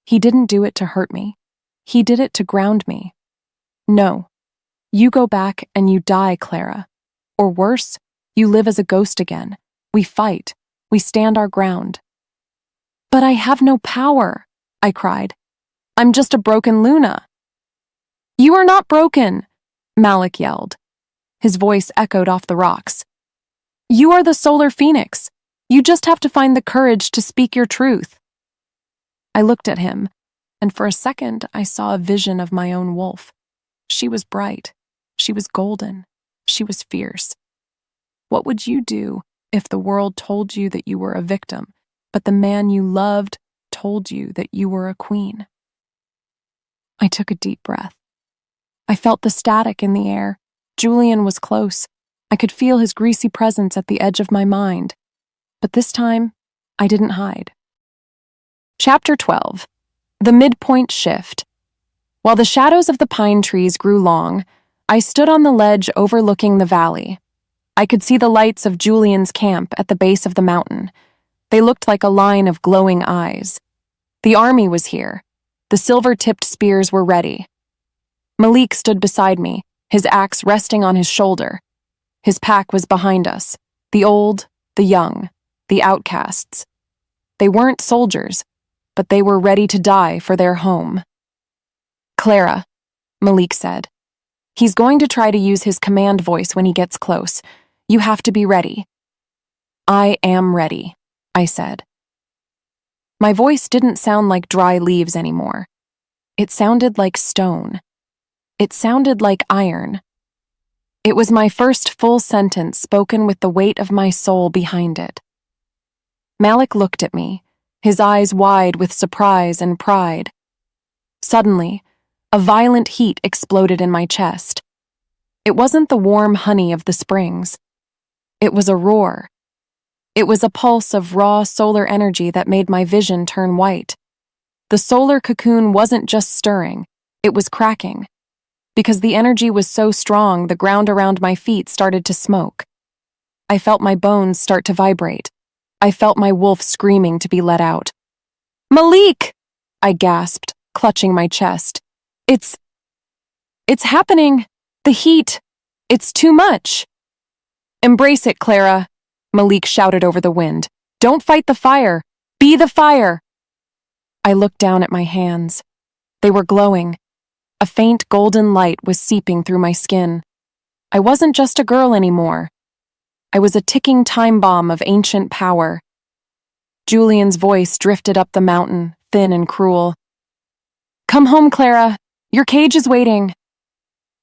He didn't do it to hurt me. He did it to ground me. No. You go back and you die, Clara. Or worse, you live as a ghost again. We fight. We stand our ground. But I have no power, I cried. I'm just a broken Luna. You are not broken, Malik yelled. His voice echoed off the rocks. You are the solar phoenix. You just have to find the courage to speak your truth. I looked at him, and for a second I saw a vision of my own wolf. She was bright. She was golden. She was fierce. What would you do if the world told you that you were a victim, but the man you loved told you that you were a queen." I took a deep breath. I felt the static in the air. Julian was close. I could feel his greasy presence at the edge of my mind. But this time, I didn't hide. Chapter 12. The Midpoint Shift. While the shadows of the pine trees grew long, I stood on the ledge overlooking the valley. I could see the lights of Julian's camp at the base of the mountain. They looked like a line of glowing eyes. The army was here. The silver-tipped spears were ready. Malik stood beside me, his axe resting on his shoulder. His pack was behind us, the old, the young, the outcasts. They weren't soldiers, but they were ready to die for their home. "Clara," Malik said. "He's going to try to use his command voice when he gets close. You have to be ready." "I am ready," I said. My voice didn't sound like dry leaves anymore. It sounded like stone. It sounded like iron. It was my first full sentence spoken with the weight of my soul behind it. Malik looked at me, his eyes wide with surprise and pride. Suddenly, a violent heat exploded in my chest. It wasn't the warm honey of the springs. It was a roar. It was a pulse of raw solar energy that made my vision turn white. The solar cocoon wasn't just stirring, it was cracking. Because the energy was so strong, the ground around my feet started to smoke. I felt my bones start to vibrate. I felt my wolf screaming to be let out. "Malik!" I gasped, clutching my chest. It's happening! The heat! It's too much!" "Embrace it, Clara," Malik shouted over the wind. "Don't fight the fire! Be the fire!" I looked down at my hands. They were glowing. A faint golden light was seeping through my skin. I wasn't just a girl anymore. I was a ticking time bomb of ancient power. Julian's voice drifted up the mountain, thin and cruel. "Come home, Clara. Your cage is waiting."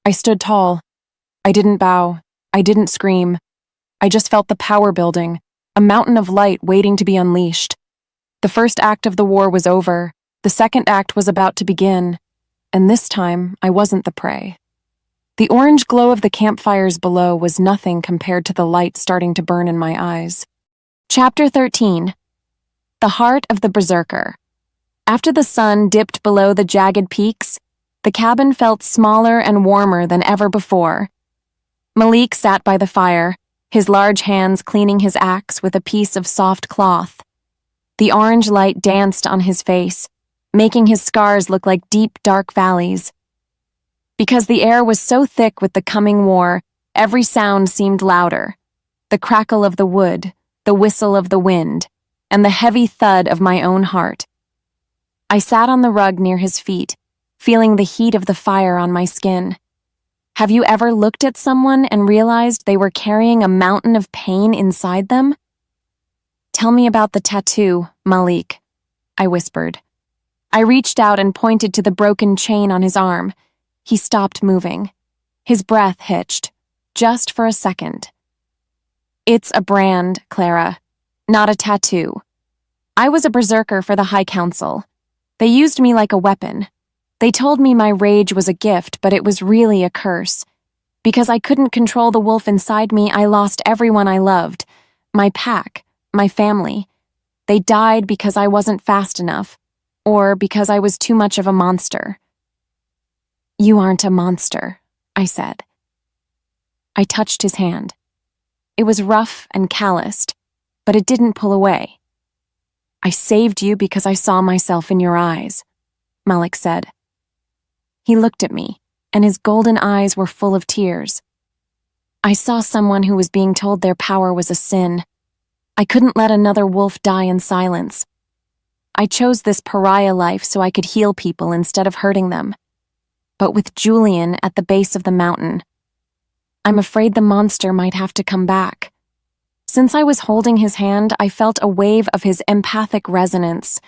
I stood tall. I didn't bow. I didn't scream. I just felt the power building, a mountain of light waiting to be unleashed. The first act of the war was over. The second act was about to begin. And this time, I wasn't the prey. The orange glow of the campfires below was nothing compared to the light starting to burn in my eyes. Chapter 13. The Heart of the Berserker. After the sun dipped below the jagged peaks, the cabin felt smaller and warmer than ever before. Malik sat by the fire, his large hands cleaning his axe with a piece of soft cloth. The orange light danced on his face, making his scars look like deep, dark valleys. Because the air was so thick with the coming war, every sound seemed louder. The crackle of the wood, the whistle of the wind, and the heavy thud of my own heart. I sat on the rug near his feet, feeling the heat of the fire on my skin. Have you ever looked at someone and realized they were carrying a mountain of pain inside them? "Tell me about the tattoo, Malik," I whispered. I reached out and pointed to the broken chain on his arm. He stopped moving. His breath hitched, just for a second. "It's a brand, Clara, not a tattoo. I was a berserker for the High Council. They used me like a weapon. They told me my rage was a gift, but it was really a curse. Because I couldn't control the wolf inside me, I lost everyone I loved. My pack, my family. They died because I wasn't fast enough, or because I was too much of a monster." "You aren't a monster," I said. I touched his hand. It was rough and calloused, but it didn't pull away. "I saved you because I saw myself in your eyes," Malik said. He looked at me, and his golden eyes were full of tears. "I saw someone who was being told their power was a sin. I couldn't let another wolf die in silence. I chose this pariah life so I could heal people instead of hurting them. But with Julian at the base of the mountain, I'm afraid the monster might have to come back." Since I was holding his hand, I felt a wave of his empathic resonance.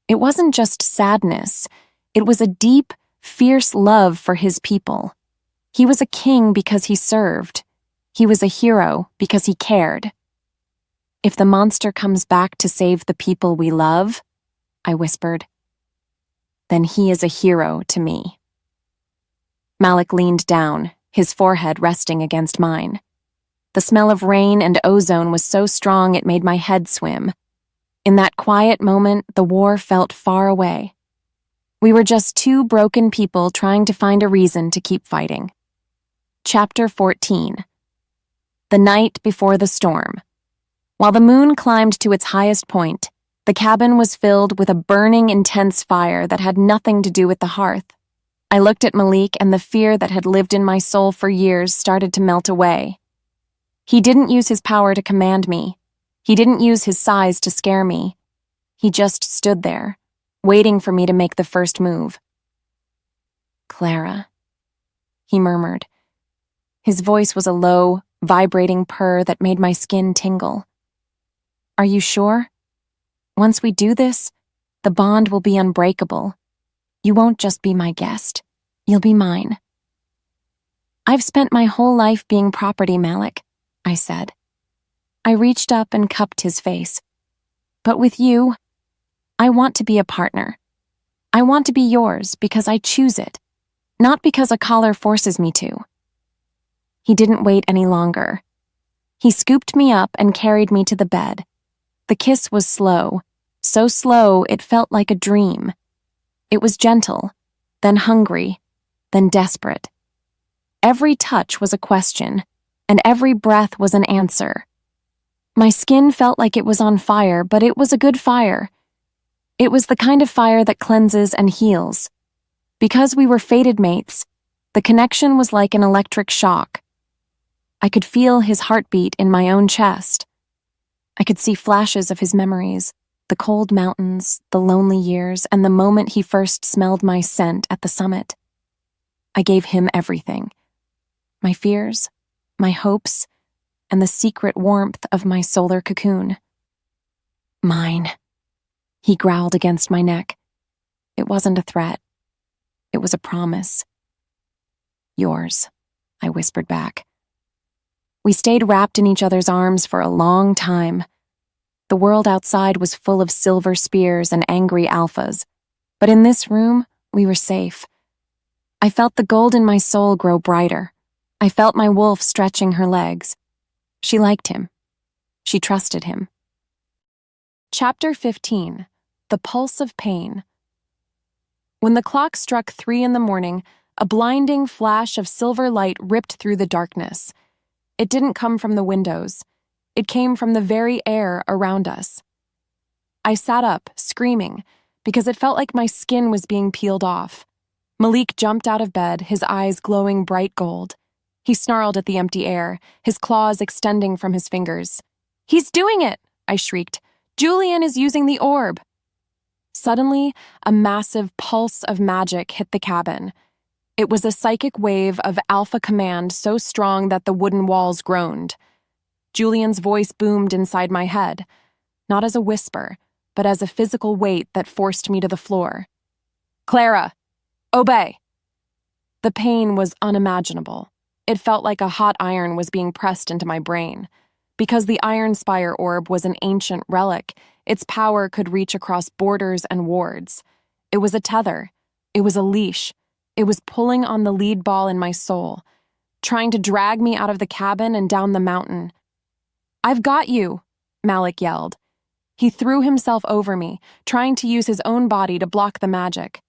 It wasn't just sadness. It was a deep, fierce love for his people. He was a king because he served. He was a hero because he cared. If the monster comes back to save the people we love, I whispered. Then he is a hero to me. Malik leaned down, his forehead resting against mine. The smell of rain and ozone was so strong it made my head swim. In that quiet moment, the war felt far away. We were just two broken people trying to find a reason to keep fighting. Chapter 14. The night before the storm. While the moon climbed to its highest point, the cabin was filled with a burning, intense fire that had nothing to do with the hearth. I looked at Malik, and the fear that had lived in my soul for years started to melt away. He didn't use his power to command me. He didn't use his size to scare me. He just stood there, waiting for me to make the first move. "Clara," he murmured. His voice was a low, vibrating purr that made my skin tingle. "Are you sure? Once we do this, the bond will be unbreakable. You won't just be my guest. You'll be mine." "I've spent my whole life being property, Malik," I said. I reached up and cupped his face. "But with you, I want to be a partner. I want to be yours because I choose it, not because a collar forces me to." He didn't wait any longer. He scooped me up and carried me to the bed. The kiss was slow, so slow it felt like a dream. It was gentle, then hungry, then desperate. Every touch was a question, and every breath was an answer. My skin felt like it was on fire, but it was a good fire. It was the kind of fire that cleanses and heals. Because we were fated mates, the connection was like an electric shock. I could feel his heartbeat in my own chest. I could see flashes of his memories, the cold mountains, the lonely years, and the moment he first smelled my scent at the summit. I gave him everything. My fears, my hopes, and the secret warmth of my solar cocoon. "Mine," he growled against my neck. It wasn't a threat. It was a promise. "Yours," I whispered back. We stayed wrapped in each other's arms for a long time. The world outside was full of silver spears and angry alphas, but in this room, we were safe. I felt the gold in my soul grow brighter. I felt my wolf stretching her legs. She liked him. She trusted him. Chapter 15. The Pulse of Pain. When the clock struck 3 in the morning, a blinding flash of silver light ripped through the darkness. It didn't come from the windows. It came from the very air around us. I sat up, screaming, because it felt like my skin was being peeled off. Malik jumped out of bed, his eyes glowing bright gold. He snarled at the empty air, his claws extending from his fingers. "He's doing it!" I shrieked. "Julian is using the orb!" Suddenly, a massive pulse of magic hit the cabin. It was a psychic wave of alpha command so strong that the wooden walls groaned. Julian's voice boomed inside my head, not as a whisper, but as a physical weight that forced me to the floor. "Clara, obey!" The pain was unimaginable. It felt like a hot iron was being pressed into my brain. Because the Iron Spire orb was an ancient relic, its power could reach across borders and wards. It was a tether. It was a leash. It was pulling on the lead ball in my soul, trying to drag me out of the cabin and down the mountain. "I've got you," Malik yelled. He threw himself over me, trying to use his own body to block the magic.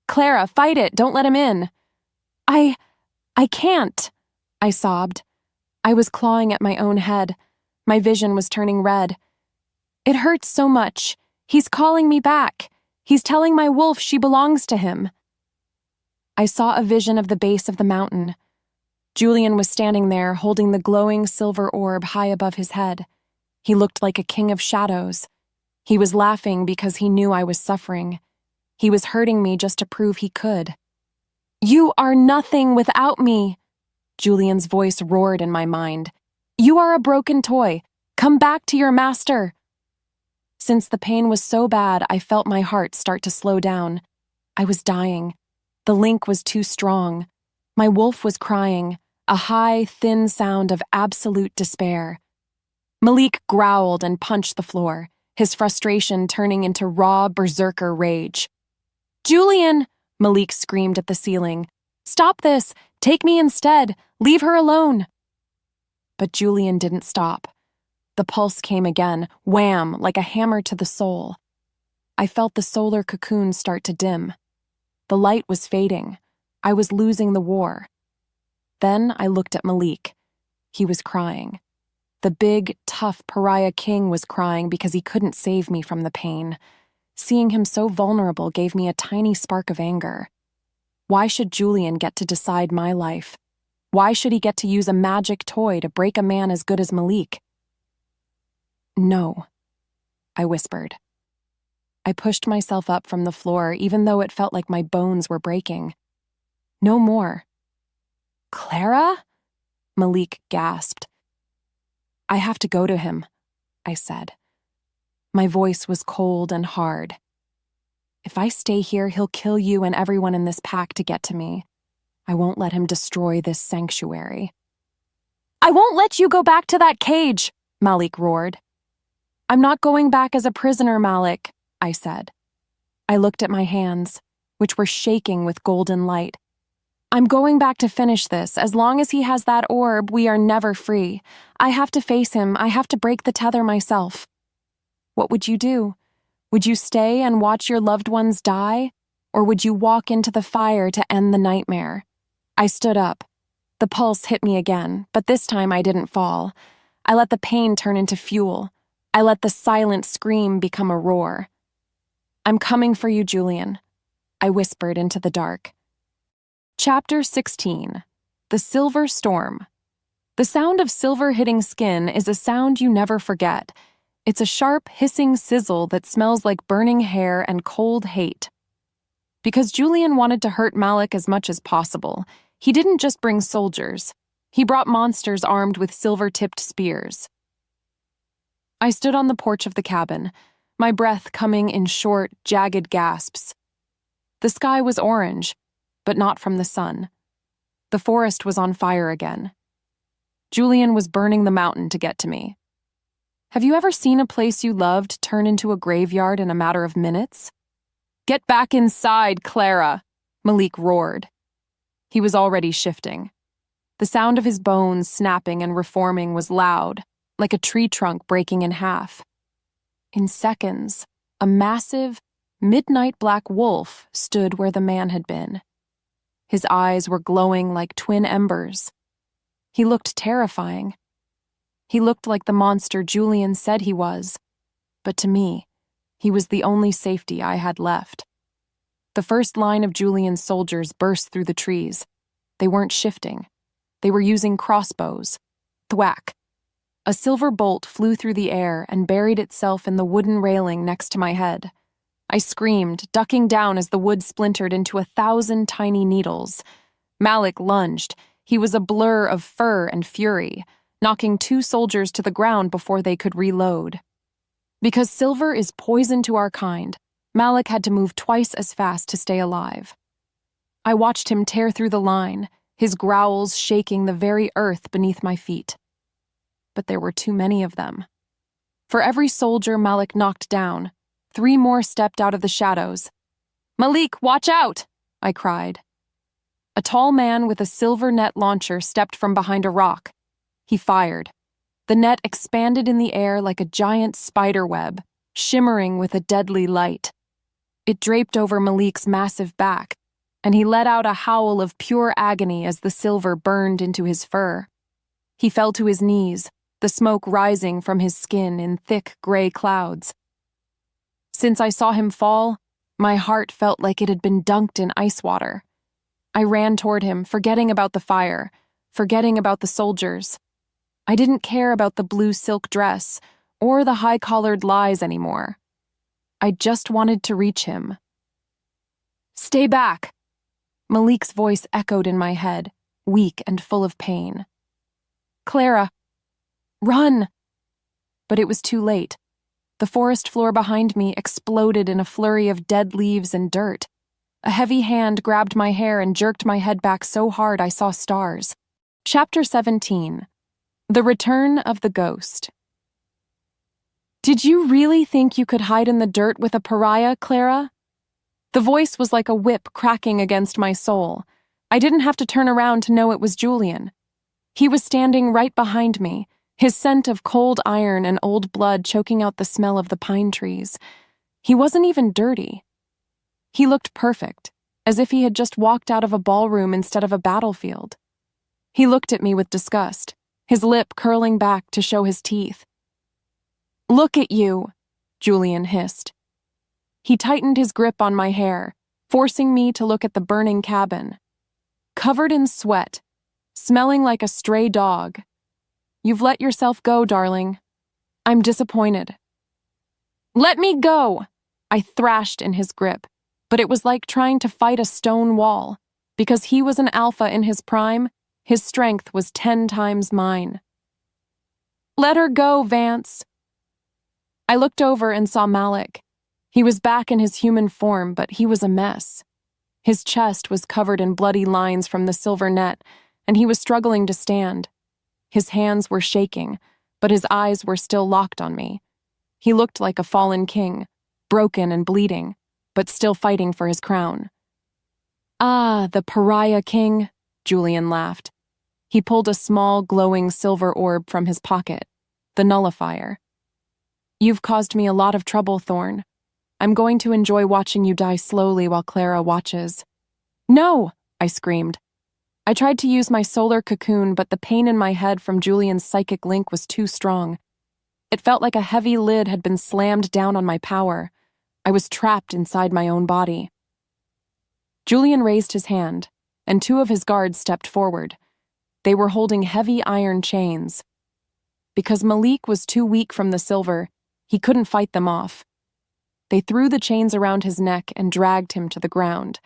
"Clara, fight it! Don't let him in!" I can't," I sobbed. I was clawing at my own head. My vision was turning red. "It hurts so much. He's calling me back. He's telling my wolf she belongs to him." I saw a vision of the base of the mountain. Julian was standing there, holding the glowing silver orb high above his head. He looked like a king of shadows. He was laughing because he knew I was suffering. He was hurting me just to prove he could. "You are nothing without me," Julian's voice roared in my mind. "You are a broken toy. Come back to your master." Since the pain was so bad, I felt my heart start to slow down. I was dying. The link was too strong. My wolf was crying, a high, thin sound of absolute despair. Malik growled and punched the floor. his frustration turning into raw berserker rage. "Julian!" Malik screamed at the ceiling. "Stop this! Take me instead! Leave her alone!" But Julian didn't stop. The pulse came again, wham, like a hammer to the soul. I felt the solar cocoon start to dim. The light was fading. I was losing the war. Then I looked at Malik. He was crying. The big, tough pariah king was crying because he couldn't save me from the pain. Seeing him so vulnerable gave me a tiny spark of anger. Why should Julian get to decide my life? Why should he get to use a magic toy to break a man as good as Malik? "No," I whispered. I pushed myself up from the floor, even though it felt like my bones were breaking. "No more." "Clara?" Malik gasped. "I have to go to him," I said. My voice was cold and hard. "If I stay here, he'll kill you and everyone in this pack to get to me. I won't let him destroy this sanctuary." "I won't let you go back to that cage," Malik roared. "I'm not going back as a prisoner, Malik," I said. I looked at my hands, which were shaking with golden light. "I'm going back to finish this. As long as he has that orb, we are never free. I have to face him. I have to break the tether myself." "What would you do? Would you stay and watch your loved ones die? Or would you walk into the fire to end the nightmare?" I stood up. The pulse hit me again, but this time I didn't fall. I let the pain turn into fuel. I let the silent scream become a roar. "I'm coming for you, Julian," I whispered into the dark. Chapter 16. The Silver Storm. The sound of silver hitting skin is a sound you never forget. It's a sharp, hissing sizzle that smells like burning hair and cold hate. Because Julian wanted to hurt Malik as much as possible, he didn't just bring soldiers. He brought monsters armed with silver-tipped spears. I stood on the porch of the cabin, my breath coming in short, jagged gasps. The sky was orange, but not from the sun. The forest was on fire again. Julian was burning the mountain to get to me. Have you ever seen a place you loved turn into a graveyard in a matter of minutes? "Get back inside, Clara!" Malik roared. He was already shifting. The sound of his bones snapping and reforming was loud, like a tree trunk breaking in half. In seconds, a massive, midnight black wolf stood where the man had been. His eyes were glowing like twin embers. He looked terrifying. He looked like the monster Julian said he was, but to me, he was the only safety I had left. The first line of Julian's soldiers burst through the trees. They weren't shifting. They were using crossbows. Thwack! A silver bolt flew through the air and buried itself in the wooden railing next to my head. I screamed, ducking down as the wood splintered into 1,000 tiny needles. Malik lunged. He was a blur of fur and fury, knocking 2 soldiers to the ground before they could reload. Because silver is poison to our kind, Malik had to move twice as fast to stay alive. I watched him tear through the line, his growls shaking the very earth beneath my feet. But there were too many of them. For every soldier Malik knocked down, 3 more stepped out of the shadows. "Malik, watch out!" I cried. A tall man with a silver net launcher stepped from behind a rock. He fired. The net expanded in the air like a giant spider web, shimmering with a deadly light. It draped over Malik's massive back, and he let out a howl of pure agony as the silver burned into his fur. He fell to his knees, the smoke rising from his skin in thick gray clouds. Since I saw him fall, my heart felt like it had been dunked in ice water. I ran toward him, forgetting about the fire, forgetting about the soldiers. I didn't care about the blue silk dress or the high-collared lies anymore. I just wanted to reach him. "Stay back!" Malik's voice echoed in my head, weak and full of pain. "Clara, run!" But it was too late. The forest floor behind me exploded in a flurry of dead leaves and dirt. A heavy hand grabbed my hair and jerked my head back so hard I saw stars. Chapter 17. The Return of the Ghost. Did you really think you could hide in the dirt with a pariah, Clara? The voice was like a whip cracking against my soul. I didn't have to turn around to know it was Julian. He was standing right behind me, his scent of cold iron and old blood choking out the smell of the pine trees. He wasn't even dirty. He looked perfect, as if he had just walked out of a ballroom instead of a battlefield. He looked at me with disgust, his lip curling back to show his teeth. "Look at you," Julian hissed. He tightened his grip on my hair, forcing me to look at the burning cabin. Covered in sweat, smelling like a stray dog. "You've let yourself go, darling. I'm disappointed." "Let me go!" I thrashed in his grip, but it was like trying to fight a stone wall. Because he was an alpha in his prime, his strength was 10 times mine. "Let her go, Vance." I looked over and saw Malik. He was back in his human form, but he was a mess. His chest was covered in bloody lines from the silver net, and he was struggling to stand. His hands were shaking, but his eyes were still locked on me. He looked like a fallen king, broken and bleeding, but still fighting for his crown. "Ah, the pariah king," Julian laughed. He pulled a small, glowing silver orb from his pocket, the nullifier. "You've caused me a lot of trouble, Thorn. I'm going to enjoy watching you die slowly while Clara watches." "No!" I screamed. I tried to use my solar cocoon, but the pain in my head from Julian's psychic link was too strong. It felt like a heavy lid had been slammed down on my power. I was trapped inside my own body. Julian raised his hand, and 2 of his guards stepped forward. They were holding heavy iron chains. Because Malik was too weak from the silver, he couldn't fight them off. They threw the chains around his neck and dragged him to the ground.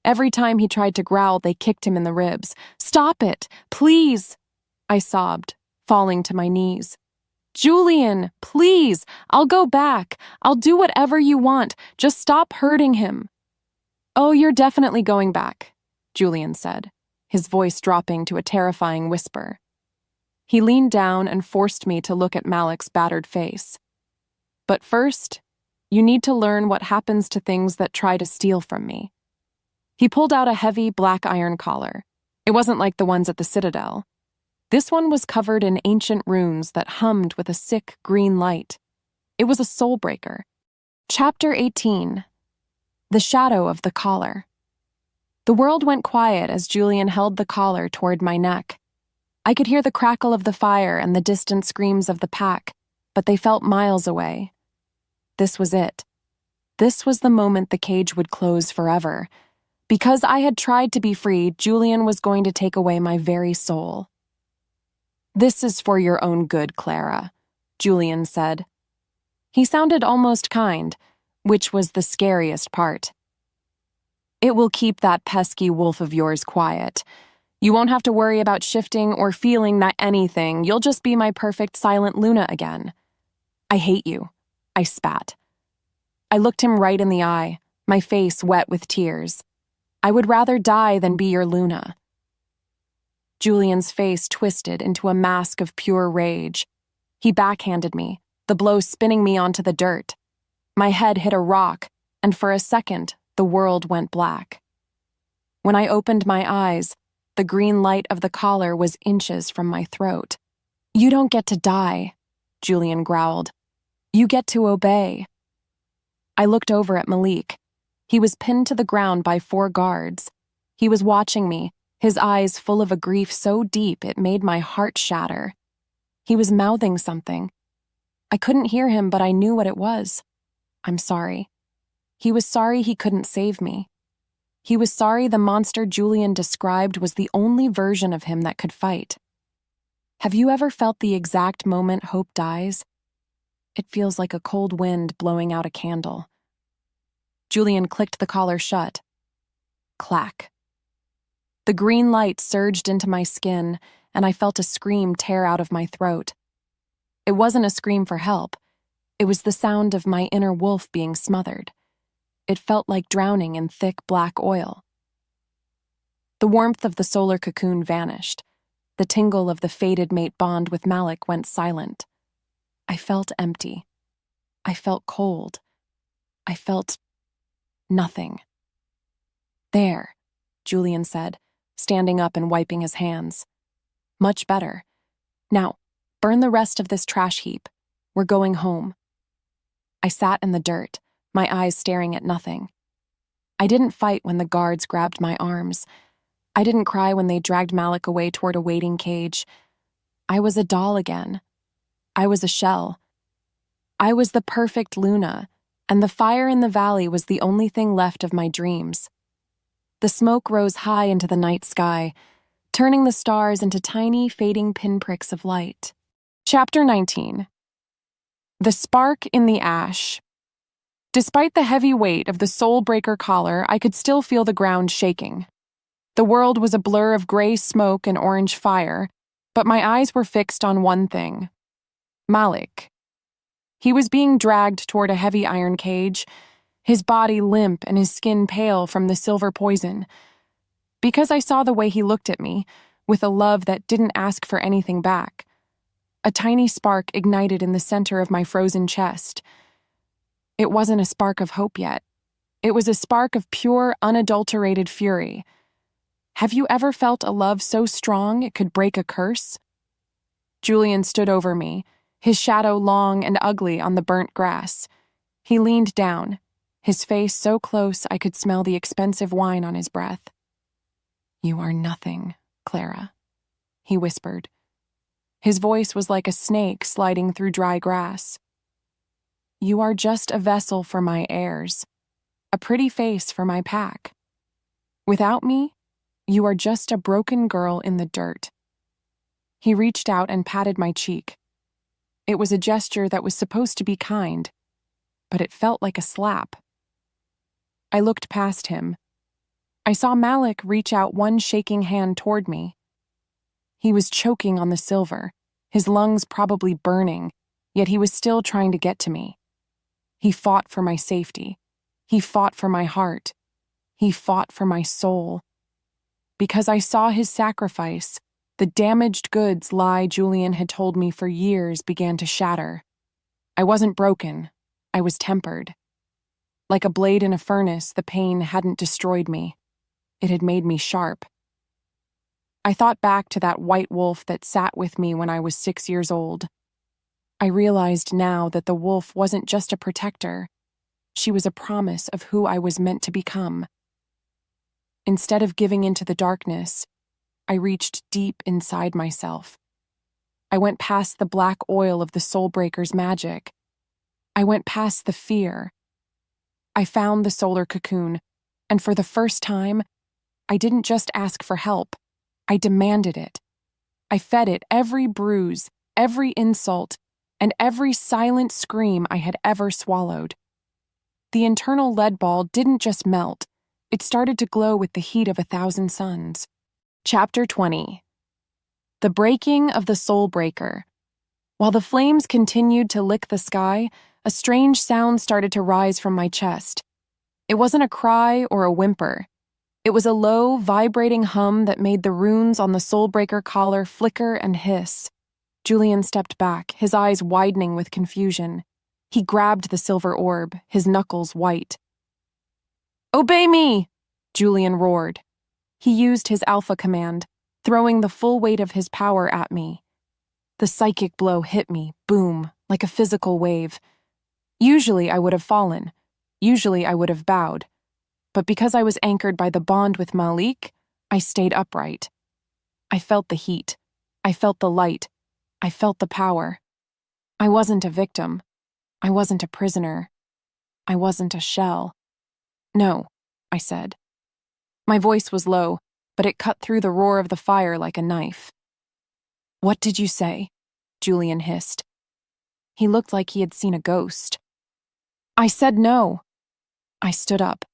Every time he tried to growl, they kicked him in the ribs. "Stop it, please!" I sobbed, falling to my knees. "Julian, please! I'll go back. I'll do whatever you want. Just stop hurting him." "Oh, you're definitely going back," Julian said, his voice dropping to a terrifying whisper. He leaned down and forced me to look at Malik's battered face. "But first, you need to learn what happens to things that try to steal from me." He pulled out a heavy black iron collar. It wasn't like the ones at the Citadel. This one was covered in ancient runes that hummed with a sick green light. It was a soul breaker. Chapter 18. The Shadow of the Collar. The world went quiet as Julian held the collar toward my neck. I could hear the crackle of the fire and the distant screams of the pack, but they felt miles away. This was it. This was the moment the cage would close forever. Because I had tried to be free, Julian was going to take away my very soul. "This is for your own good, Clara," Julian said. He sounded almost kind, which was the scariest part. "It will keep that pesky wolf of yours quiet. You won't have to worry about shifting or feeling that anything. You'll just be my perfect silent Luna again." "I hate you," I spat. I looked him right in the eye, my face wet with tears. "I would rather die than be your Luna." Julian's face twisted into a mask of pure rage. He backhanded me, the blow spinning me onto the dirt. My head hit a rock, and for a second, the world went black. When I opened my eyes, the green light of the collar was inches from my throat. "You don't get to die," Julian growled. "You get to obey." I looked over at Malik. He was pinned to the ground by 4 guards. He was watching me, his eyes full of a grief so deep it made my heart shatter. He was mouthing something. I couldn't hear him, but I knew what it was. "I'm sorry." He was sorry he couldn't save me. He was sorry the monster Julian described was the only version of him that could fight. Have you ever felt the exact moment hope dies? It feels like a cold wind blowing out a candle. Julian clicked the collar shut. Clack. The green light surged into my skin, and I felt a scream tear out of my throat. It wasn't a scream for help. It was the sound of my inner wolf being smothered. It felt like drowning in thick black oil. The warmth of the solar cocoon vanished. The tingle of the fated mate bond with Malik went silent. I felt empty. I felt cold. I felt nothing. There, Julian said, standing up and wiping his hands. Much better. Now, burn the rest of this trash heap. We're going home. I sat in the dirt, my eyes staring at nothing. I didn't fight when the guards grabbed my arms. I didn't cry when they dragged Malik away toward a waiting cage. I was a doll again. I was a shell. I was the perfect Luna, and the fire in the valley was the only thing left of my dreams. The smoke rose high into the night sky, turning the stars into tiny, fading pinpricks of light. Chapter 19. The Spark in the Ash. Despite the heavy weight of the soul-breaker collar, I could still feel the ground shaking. The world was a blur of gray smoke and orange fire, but my eyes were fixed on one thing: Malik. He was being dragged toward a heavy iron cage, his body limp and his skin pale from the silver poison. Because I saw the way he looked at me, with a love that didn't ask for anything back, a tiny spark ignited in the center of my frozen chest. It wasn't a spark of hope yet. It was a spark of pure, unadulterated fury. Have you ever felt a love so strong it could break a curse? Julian stood over me, his shadow long and ugly on the burnt grass. He leaned down, his face so close I could smell the expensive wine on his breath. "You are nothing, Clara," he whispered. His voice was like a snake sliding through dry grass. "You are just a vessel for my heirs, a pretty face for my pack. Without me, you are just a broken girl in the dirt." He reached out and patted my cheek. It was a gesture that was supposed to be kind, but it felt like a slap. I looked past him. I saw Malik reach out one shaking hand toward me. He was choking on the silver, his lungs probably burning, yet he was still trying to get to me. He fought for my safety. He fought for my heart. He fought for my soul. Because I saw his sacrifice, the damaged goods lie Julian had told me for years began to shatter. I wasn't broken. I was tempered. Like a blade in a furnace, the pain hadn't destroyed me. It had made me sharp. I thought back to that white wolf that sat with me when I was 6 years old. I realized now that the wolf wasn't just a protector. She was a promise of who I was meant to become. Instead of giving into the darkness, I reached deep inside myself. I went past the black oil of the Soulbreaker's magic. I went past the fear. I found the solar cocoon, and for the first time, I didn't just ask for help. I demanded it. I fed it every bruise, every insult, and every silent scream I had ever swallowed. The internal lead ball didn't just melt. It started to glow with the heat of 1,000 suns. Chapter 20. The Breaking of the Soulbreaker. While the flames continued to lick the sky, a strange sound started to rise from my chest. It wasn't a cry or a whimper. It was a low, vibrating hum that made the runes on the Soulbreaker collar flicker and hiss. Julian stepped back, his eyes widening with confusion. He grabbed the silver orb, his knuckles white. "Obey me!" Julian roared. He used his alpha command, throwing the full weight of his power at me. The psychic blow hit me, boom, like a physical wave. Usually I would have fallen. Usually I would have bowed. But because I was anchored by the bond with Malik, I stayed upright. I felt the heat. I felt the light. I felt the power. I wasn't a victim. I wasn't a prisoner. I wasn't a shell. "No," I said. My voice was low, but it cut through the roar of the fire like a knife. "What did you say?" Julian hissed. He looked like he had seen a ghost. "I said no." I stood up.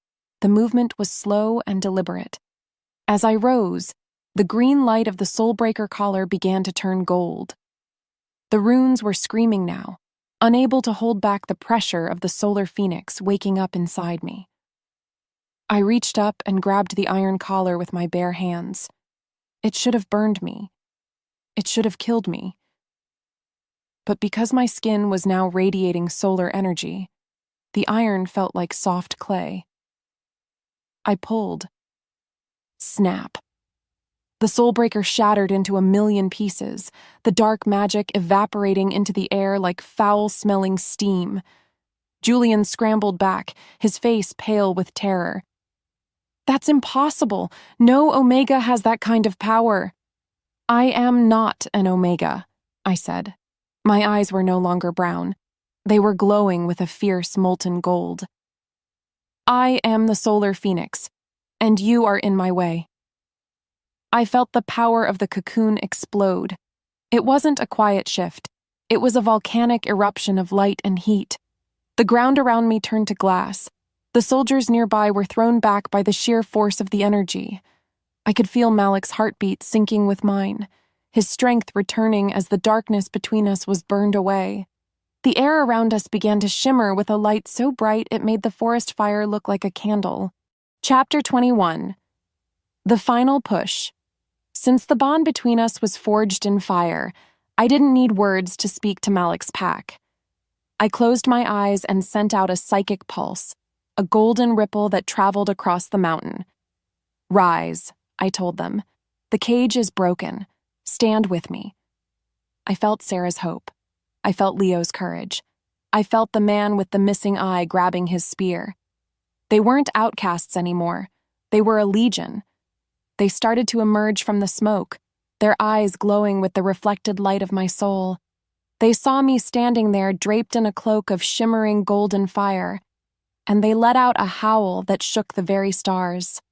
The movement was slow and deliberate. As I rose, the green light of the Soulbreaker collar began to turn gold. The runes were screaming now, unable to hold back the pressure of the solar phoenix waking up inside me. I reached up and grabbed the iron collar with my bare hands. It should have burned me. It should have killed me. but because my skin was now radiating solar energy, the iron felt like soft clay. I pulled. Snap. The soulbreaker shattered into a million pieces, the dark magic evaporating into the air like foul-smelling steam. Julian scrambled back, his face pale with terror. "That's impossible. No Omega has that kind of power." "I am not an Omega," I said. My eyes were no longer brown. They were glowing with a fierce molten gold. "I am the Solar Phoenix, and you are in my way." I felt the power of the cocoon explode. It wasn't a quiet shift. It was a volcanic eruption of light and heat. The ground around me turned to glass. The soldiers nearby were thrown back by the sheer force of the energy. I could feel Malik's heartbeat syncing with mine, his strength returning as the darkness between us was burned away. The air around us began to shimmer with a light so bright it made the forest fire look like a candle. Chapter 21. The Final Push. Since the bond between us was forged in fire, I didn't need words to speak to Malik's pack. I closed my eyes and sent out a psychic pulse, a golden ripple that traveled across the mountain. "Rise," I told them. "The cage is broken. Stand with me." I felt Sarah's hope. I felt Leo's courage. I felt the man with the missing eye grabbing his spear. They weren't outcasts anymore. They were a legion. They started to emerge from the smoke, their eyes glowing with the reflected light of my soul. They saw me standing there draped in a cloak of shimmering golden fire, and they let out a howl that shook the very stars.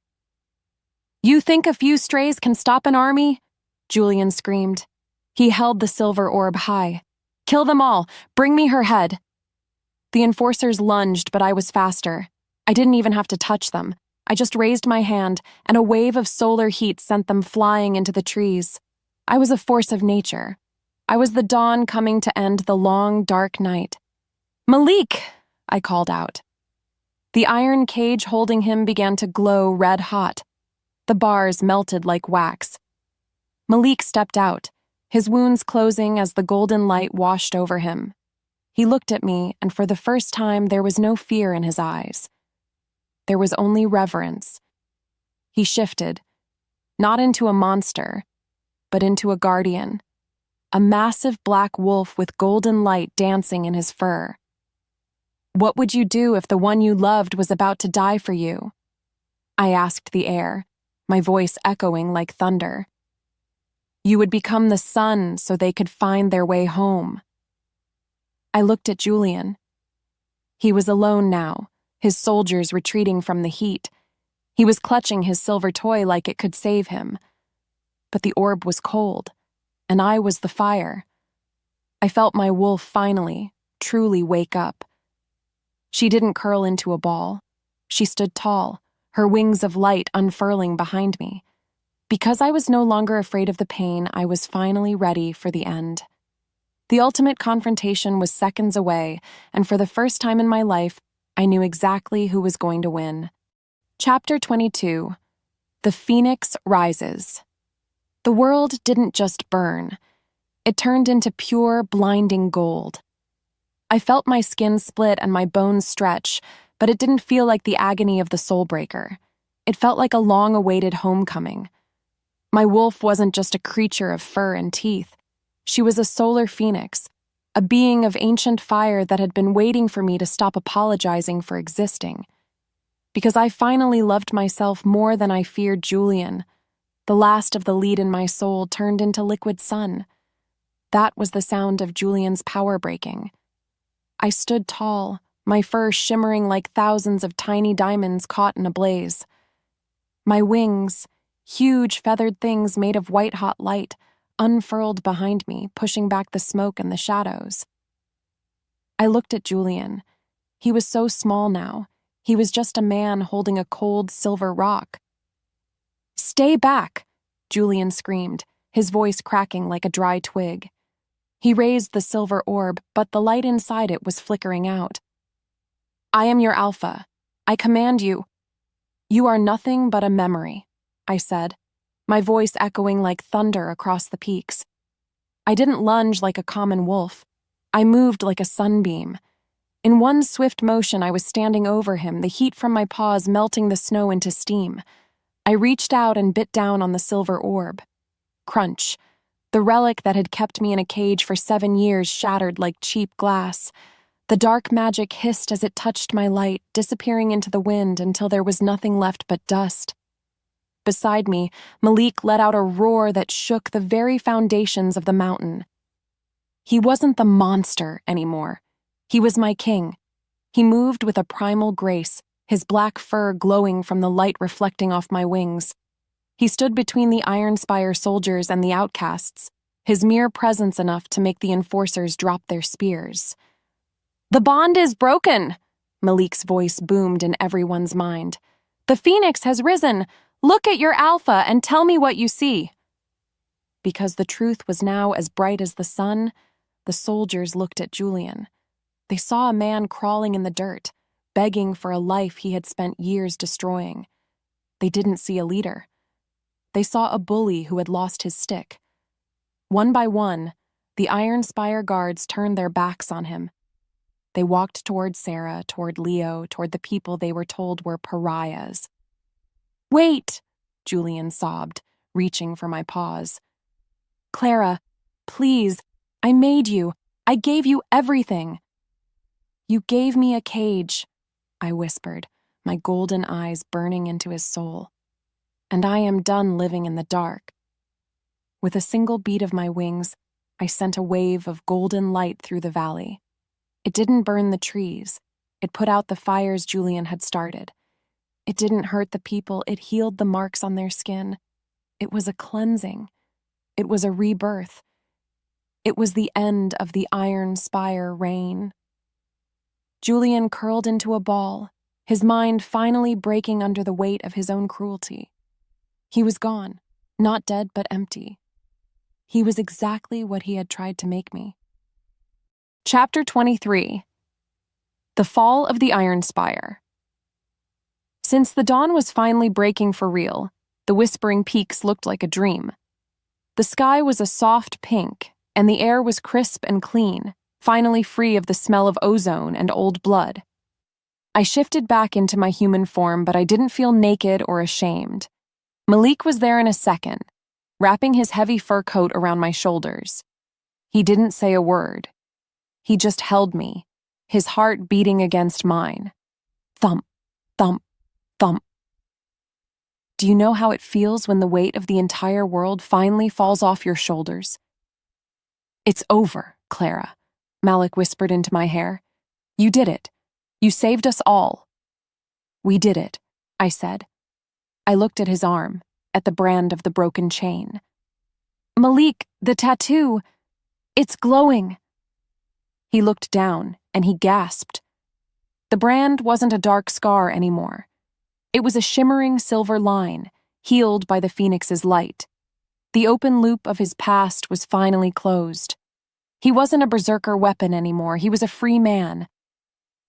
"You think a few strays can stop an army?" Julian screamed. He held the silver orb high. "Kill them all! Bring me her head!" The enforcers lunged, but I was faster. I didn't even have to touch them. I just raised my hand, and a wave of solar heat sent them flying into the trees. I was a force of nature. I was the dawn coming to end the long, dark night. "Malik!" I called out. The iron cage holding him began to glow red-hot. The bars melted like wax. Malik stepped out, his wounds closing as the golden light washed over him. He looked at me, and for the first time there was no fear in his eyes. There was only reverence. He shifted, not into a monster, but into a guardian, a massive black wolf with golden light dancing in his fur. "What would you do if the one you loved was about to die for you?" I asked the air, my voice echoing like thunder. "You would become the sun so they could find their way home." I looked at Julian. He was alone now, his soldiers retreating from the heat. He was clutching his silver toy like it could save him. But the orb was cold, and I was the fire. I felt my wolf finally, truly wake up. She didn't curl into a ball. She stood tall, her wings of light unfurling behind me. Because I was no longer afraid of the pain, I was finally ready for the end. The ultimate confrontation was seconds away, and for the first time in my life, I knew exactly who was going to win. Chapter 22. The Phoenix Rises. The world didn't just burn. It turned into pure, blinding gold. I felt my skin split and my bones stretch, but it didn't feel like the agony of the soulbreaker. It felt like a long-awaited homecoming. My wolf wasn't just a creature of fur and teeth. She was a solar phoenix, a being of ancient fire that had been waiting for me to stop apologizing for existing. Because I finally loved myself more than I feared Julian, the last of the lead in my soul turned into liquid sun. That was the sound of Julian's power breaking. I stood tall, my fur shimmering like thousands of tiny diamonds caught in a blaze. My wings, huge feathered things made of white-hot light, unfurled behind me, pushing back the smoke and the shadows. I looked at Julian. He was so small now. He was just a man holding a cold silver rock. "Stay back!" Julian screamed, his voice cracking like a dry twig. He raised the silver orb, but the light inside it was flickering out. "I am your alpha. I command you." "You are nothing but a memory," I said, my voice echoing like thunder across the peaks. I didn't lunge like a common wolf. I moved like a sunbeam. In one swift motion, I was standing over him, the heat from my paws melting the snow into steam. I reached out and bit down on the silver orb. Crunch. The relic that had kept me in a cage for 7 years shattered like cheap glass. The dark magic hissed as it touched my light, disappearing into the wind until there was nothing left but dust. Beside me, Malik let out a roar that shook the very foundations of the mountain. He wasn't the monster anymore. He was my king. He moved with a primal grace, his black fur glowing from the light reflecting off my wings. He stood between the Ironspire soldiers and the outcasts, his mere presence enough to make the enforcers drop their spears. "The bond is broken!" Malik's voice boomed in everyone's mind. "The Phoenix has risen! Look at your alpha and tell me what you see!" Because the truth was now as bright as the sun, the soldiers looked at Julian. They saw a man crawling in the dirt, begging for a life he had spent years destroying. They didn't see a leader. They saw a bully who had lost his stick. One by one, the Ironspire guards turned their backs on him. They walked toward Sarah, toward Leo, toward the people they were told were pariahs. "Wait!" Julian sobbed, reaching for my paws. "Clara, please, I made you. I gave you everything." "You gave me a cage," I whispered, my golden eyes burning into his soul. "And I am done living in the dark." With a single beat of my wings, I sent a wave of golden light through the valley. It didn't burn the trees. It put out the fires Julian had started. It didn't hurt the people. It healed the marks on their skin. It was a cleansing. It was a rebirth. It was the end of the Ironspire reign. Julian curled into a ball, his mind finally breaking under the weight of his own cruelty. He was gone, not dead but empty. He was exactly what he had tried to make me. Chapter 23. The Fall of the Ironspire. Since the dawn was finally breaking for real, the Whispering Peaks looked like a dream. The sky was a soft pink, and the air was crisp and clean, finally free of the smell of ozone and old blood. I shifted back into my human form, but I didn't feel naked or ashamed. Malik was there in a second, wrapping his heavy fur coat around my shoulders. He didn't say a word. He just held me, his heart beating against mine. Thump, thump, thump. "Do you know how it feels when the weight of the entire world finally falls off your shoulders?" "It's over, Clara," Malik whispered into my hair. "You did it. You saved us all." "We did it," I said. I looked at his arm, at the brand of the broken chain. "Malik, the tattoo, it's glowing." He looked down, and he gasped. The brand wasn't a dark scar anymore. It was a shimmering silver line, healed by the Phoenix's light. The open loop of his past was finally closed. He wasn't a berserker weapon anymore. He was a free man.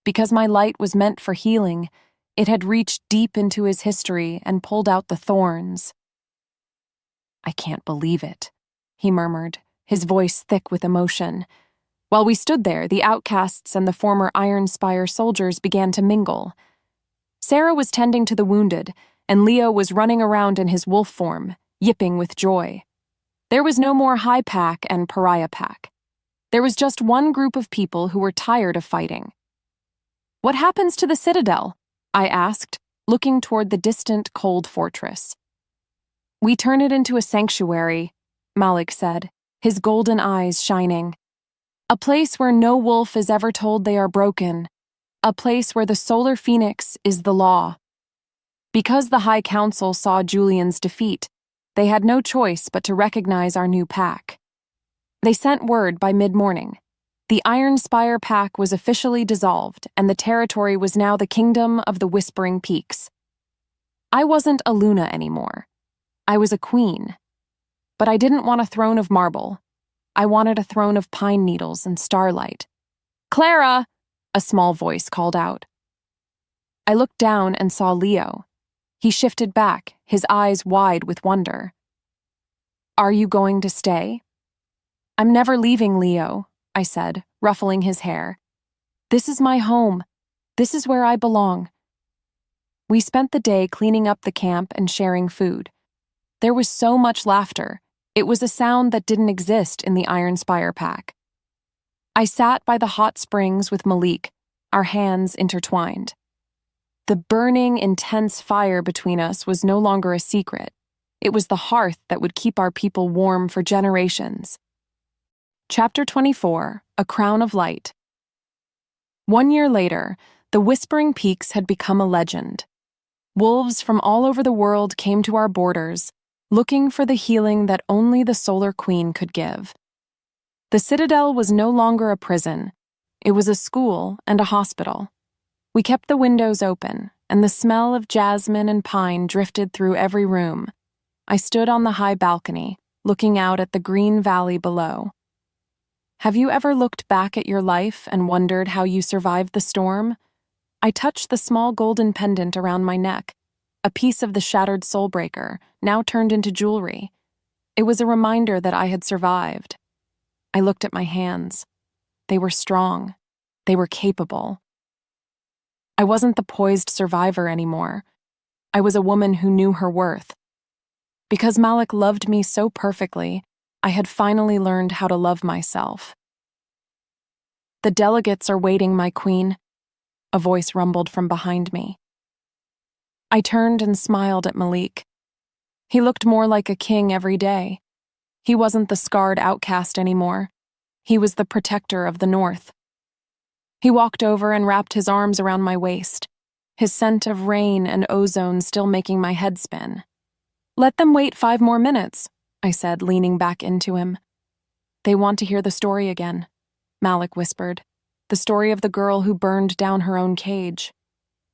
Because my light was meant for healing, it had reached deep into his history and pulled out the thorns. "I can't believe it," he murmured, his voice thick with emotion. While we stood there, the outcasts and the former Ironspire soldiers began to mingle. Sarah was tending to the wounded, and Leo was running around in his wolf form, yipping with joy. There was no more high pack and pariah pack. There was just one group of people who were tired of fighting. "What happens to the Citadel?" I asked, looking toward the distant, cold fortress. "We turn it into a sanctuary," Malik said, his golden eyes shining. "A place where no wolf is ever told they are broken. A place where the solar phoenix is the law." Because the High Council saw Julian's defeat, they had no choice but to recognize our new pack. They sent word by mid-morning. The Ironspire pack was officially dissolved, and the territory was now the kingdom of the Whispering Peaks. I wasn't a Luna anymore. I was a queen. But I didn't want a throne of marble. I wanted a throne of pine needles and starlight. "Clara!" a small voice called out. I looked down and saw Leo. He shifted back, his eyes wide with wonder. "Are you going to stay?" "I'm never leaving, Leo," I said, ruffling his hair. "This is my home. This is where I belong." We spent the day cleaning up the camp and sharing food. There was so much laughter. It was a sound that didn't exist in the Iron Spire pack. I sat by the hot springs with Malik, our hands intertwined. The burning, intense fire between us was no longer a secret. It was the hearth that would keep our people warm for generations. Chapter 24, A Crown of Light. 1 year later, the Whispering Peaks had become a legend. Wolves from all over the world came to our borders, looking for the healing that only the Solar Queen could give. The Citadel was no longer a prison. It was a school and a hospital. We kept the windows open, and the smell of jasmine and pine drifted through every room. I stood on the high balcony, looking out at the green valley below. Have you ever looked back at your life and wondered how you survived the storm? I touched the small golden pendant around my neck, a piece of the shattered soulbreaker, now turned into jewelry. It was a reminder that I had survived. I looked at my hands. They were strong. They were capable. I wasn't the poised survivor anymore. I was a woman who knew her worth. Because Malik loved me so perfectly, I had finally learned how to love myself. "The delegates are waiting, my queen," a voice rumbled from behind me. I turned and smiled at Malik. He looked more like a king every day. He wasn't the scarred outcast anymore. He was the protector of the North. He walked over and wrapped his arms around my waist, his scent of rain and ozone still making my head spin. "Let them wait 5 more minutes," I said, leaning back into him. "They want to hear the story again," Malik whispered. "The story of the girl who burned down her own cage."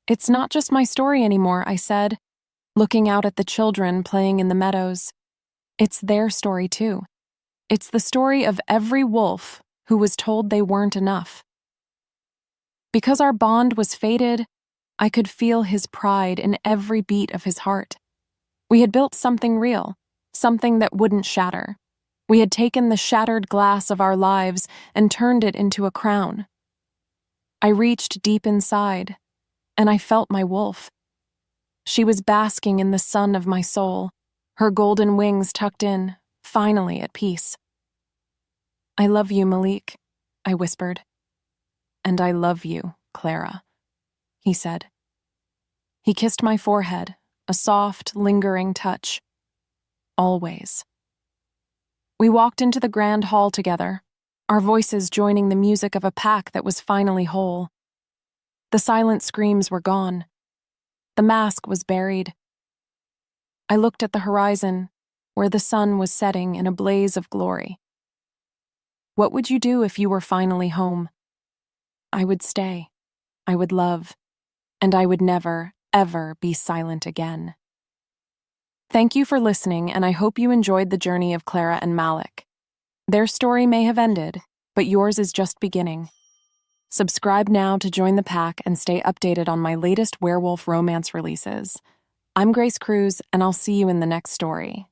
"It's not just my story anymore," I said, looking out at the children playing in the meadows. "It's their story too. It's the story of every wolf who was told they weren't enough." Because our bond was faded, I could feel his pride in every beat of his heart. We had built something real, something that wouldn't shatter. We had taken the shattered glass of our lives and turned it into a crown. I reached deep inside, and I felt my wolf. She was basking in the sun of my soul, her golden wings tucked in, finally at peace. "I love you, Malik," I whispered. "And I love you, Clara," he said. He kissed my forehead, a soft, lingering touch. Always. We walked into the grand hall together, our voices joining the music of a pack that was finally whole. The silent screams were gone. The mask was buried. I looked at the horizon, where the sun was setting in a blaze of glory. What would you do if you were finally home? I would stay. I would love. And I would never, ever be silent again. Thank you for listening, and I hope you enjoyed the journey of Clara and Malik. Their story may have ended, but yours is just beginning. Subscribe now to join the pack and stay updated on my latest werewolf romance releases. I'm Grace Cruz, and I'll see you in the next story.